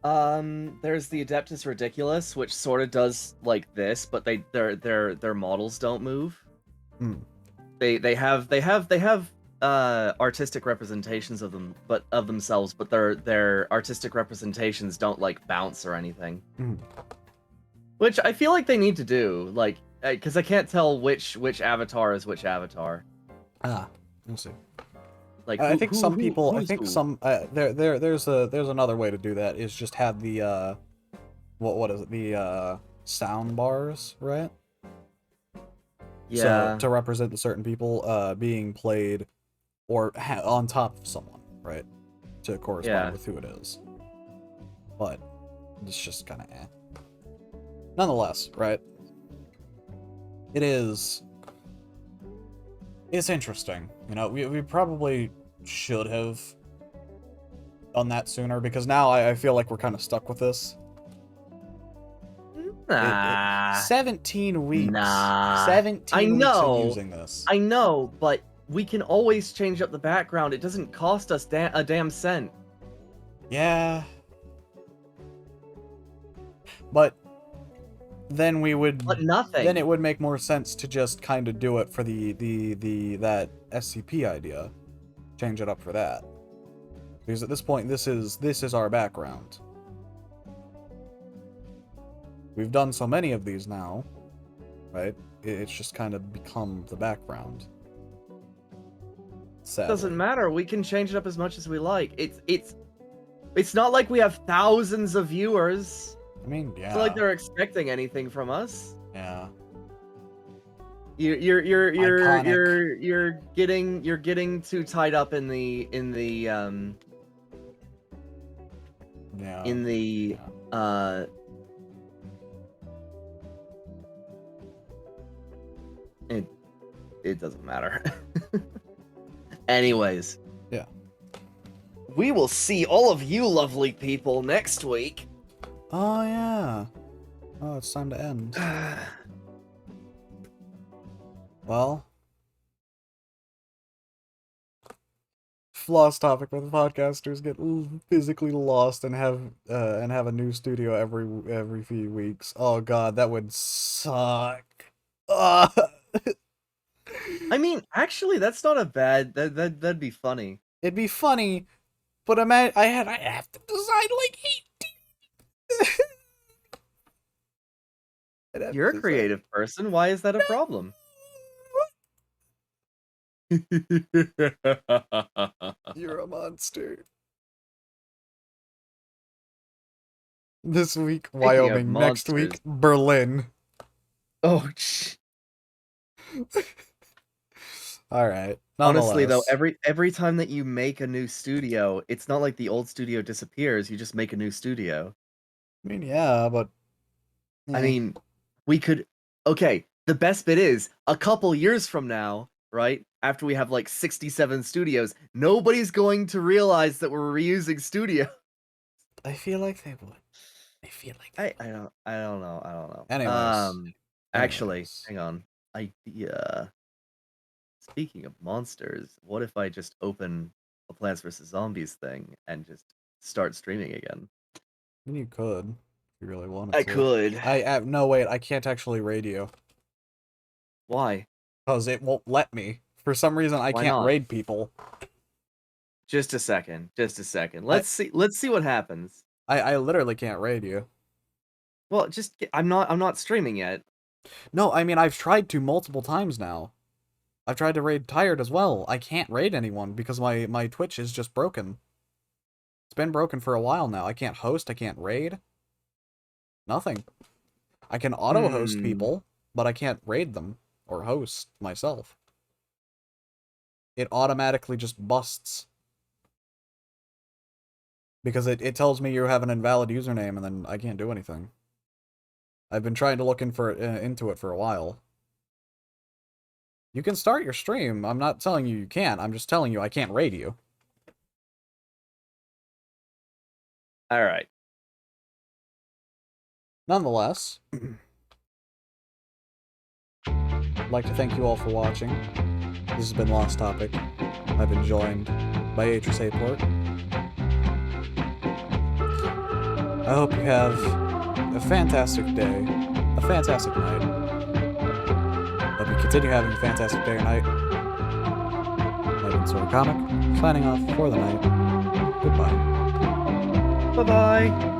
There's the Adeptus Ridiculous, which sort of does like this, but their models don't move. They have artistic representations of them, but of themselves, but their artistic representations don't like bounce or anything. Which I feel like they need to do, like, because I can't tell which avatar is which avatar.
We'll see.
Like,
I think some people. I
who's
think
who?
some. There's another way to do that. Is just have the what is it? The sound bars, right?
Yeah.
So to represent the certain people being played or on top of someone, right? To correspond with who it is. But it's just kind of eh. Nonetheless, right? It's interesting. You know, we probably should have done that sooner, because now I feel like we're kind of stuck with this.
Nah.
17 weeks.
Nah.
17
I
weeks
know.
of using this.
I know, but we can always change up the background. It doesn't cost us a damn cent.
Yeah. But then we would...
But nothing.
Then it would make more sense to just kind of do it for that SCP idea. Change it up for that. Because at this point, this is our background. We've done so many of these now, right? It's just kind of become the background. Sadly.
Doesn't matter. We can change it up as much as we like. It's not like we have thousands of viewers.
I mean, yeah.
It's not like they're expecting anything from us.
Yeah.
You're getting too tied up in the it doesn't matter. Anyways.
Yeah.
We will see all of you lovely people next week.
Oh, yeah. Oh, it's time to end. Well. Lost topic where the podcasters get physically lost and have a new studio every few weeks. Oh god, that would suck.
I mean, actually, that's not a bad. That'd be funny.
It'd be funny, but I have to design like 18.
You're a creative person. Why is that a problem?
You're a monster. This week, Wyoming. Next week, Berlin.
Oh.
All right.
Honestly, though, every time that you make a new studio, it's not like the old studio disappears. You just make a new studio.
I mean, yeah, but
I mean, we could. Okay, the best bit is a couple years from now, right? After we have like 67 studios, nobody's going to realize that we're reusing studio.
I feel like they would. I feel like
I don't know.
Anyways.
Actually, hang on. Idea. Speaking of monsters, what if I just open a Plants vs. Zombies thing and just start streaming again?
You could, if you really wanted
I
to.
could.
No, wait, I can't actually raid you.
Why?
Because it won't let me. For some reason, I can't raid people.
Just a second. Let's see what happens.
I literally can't raid you.
Well, I'm not streaming yet.
No, I mean, I've tried to multiple times now. I've tried to raid Tired as well. I can't raid anyone because my Twitch is just broken. It's been broken for a while now. I can't host, I can't raid. Nothing. I can auto-host people, but I can't raid them or host myself. It automatically just busts. Because it tells me you have an invalid username and then I can't do anything. I've been trying to look into it for a while. You can start your stream. I'm not telling you can't. I'm just telling you I can't raid you.
Alright.
Nonetheless, I'd like to thank you all for watching. This has been Lost Topic. I've been joined by Atris Aport. I hope you have a fantastic day, a fantastic night. Hope you continue having a fantastic day or night. I've been Sword Comic, signing off for the night. Goodbye.
Bye-bye.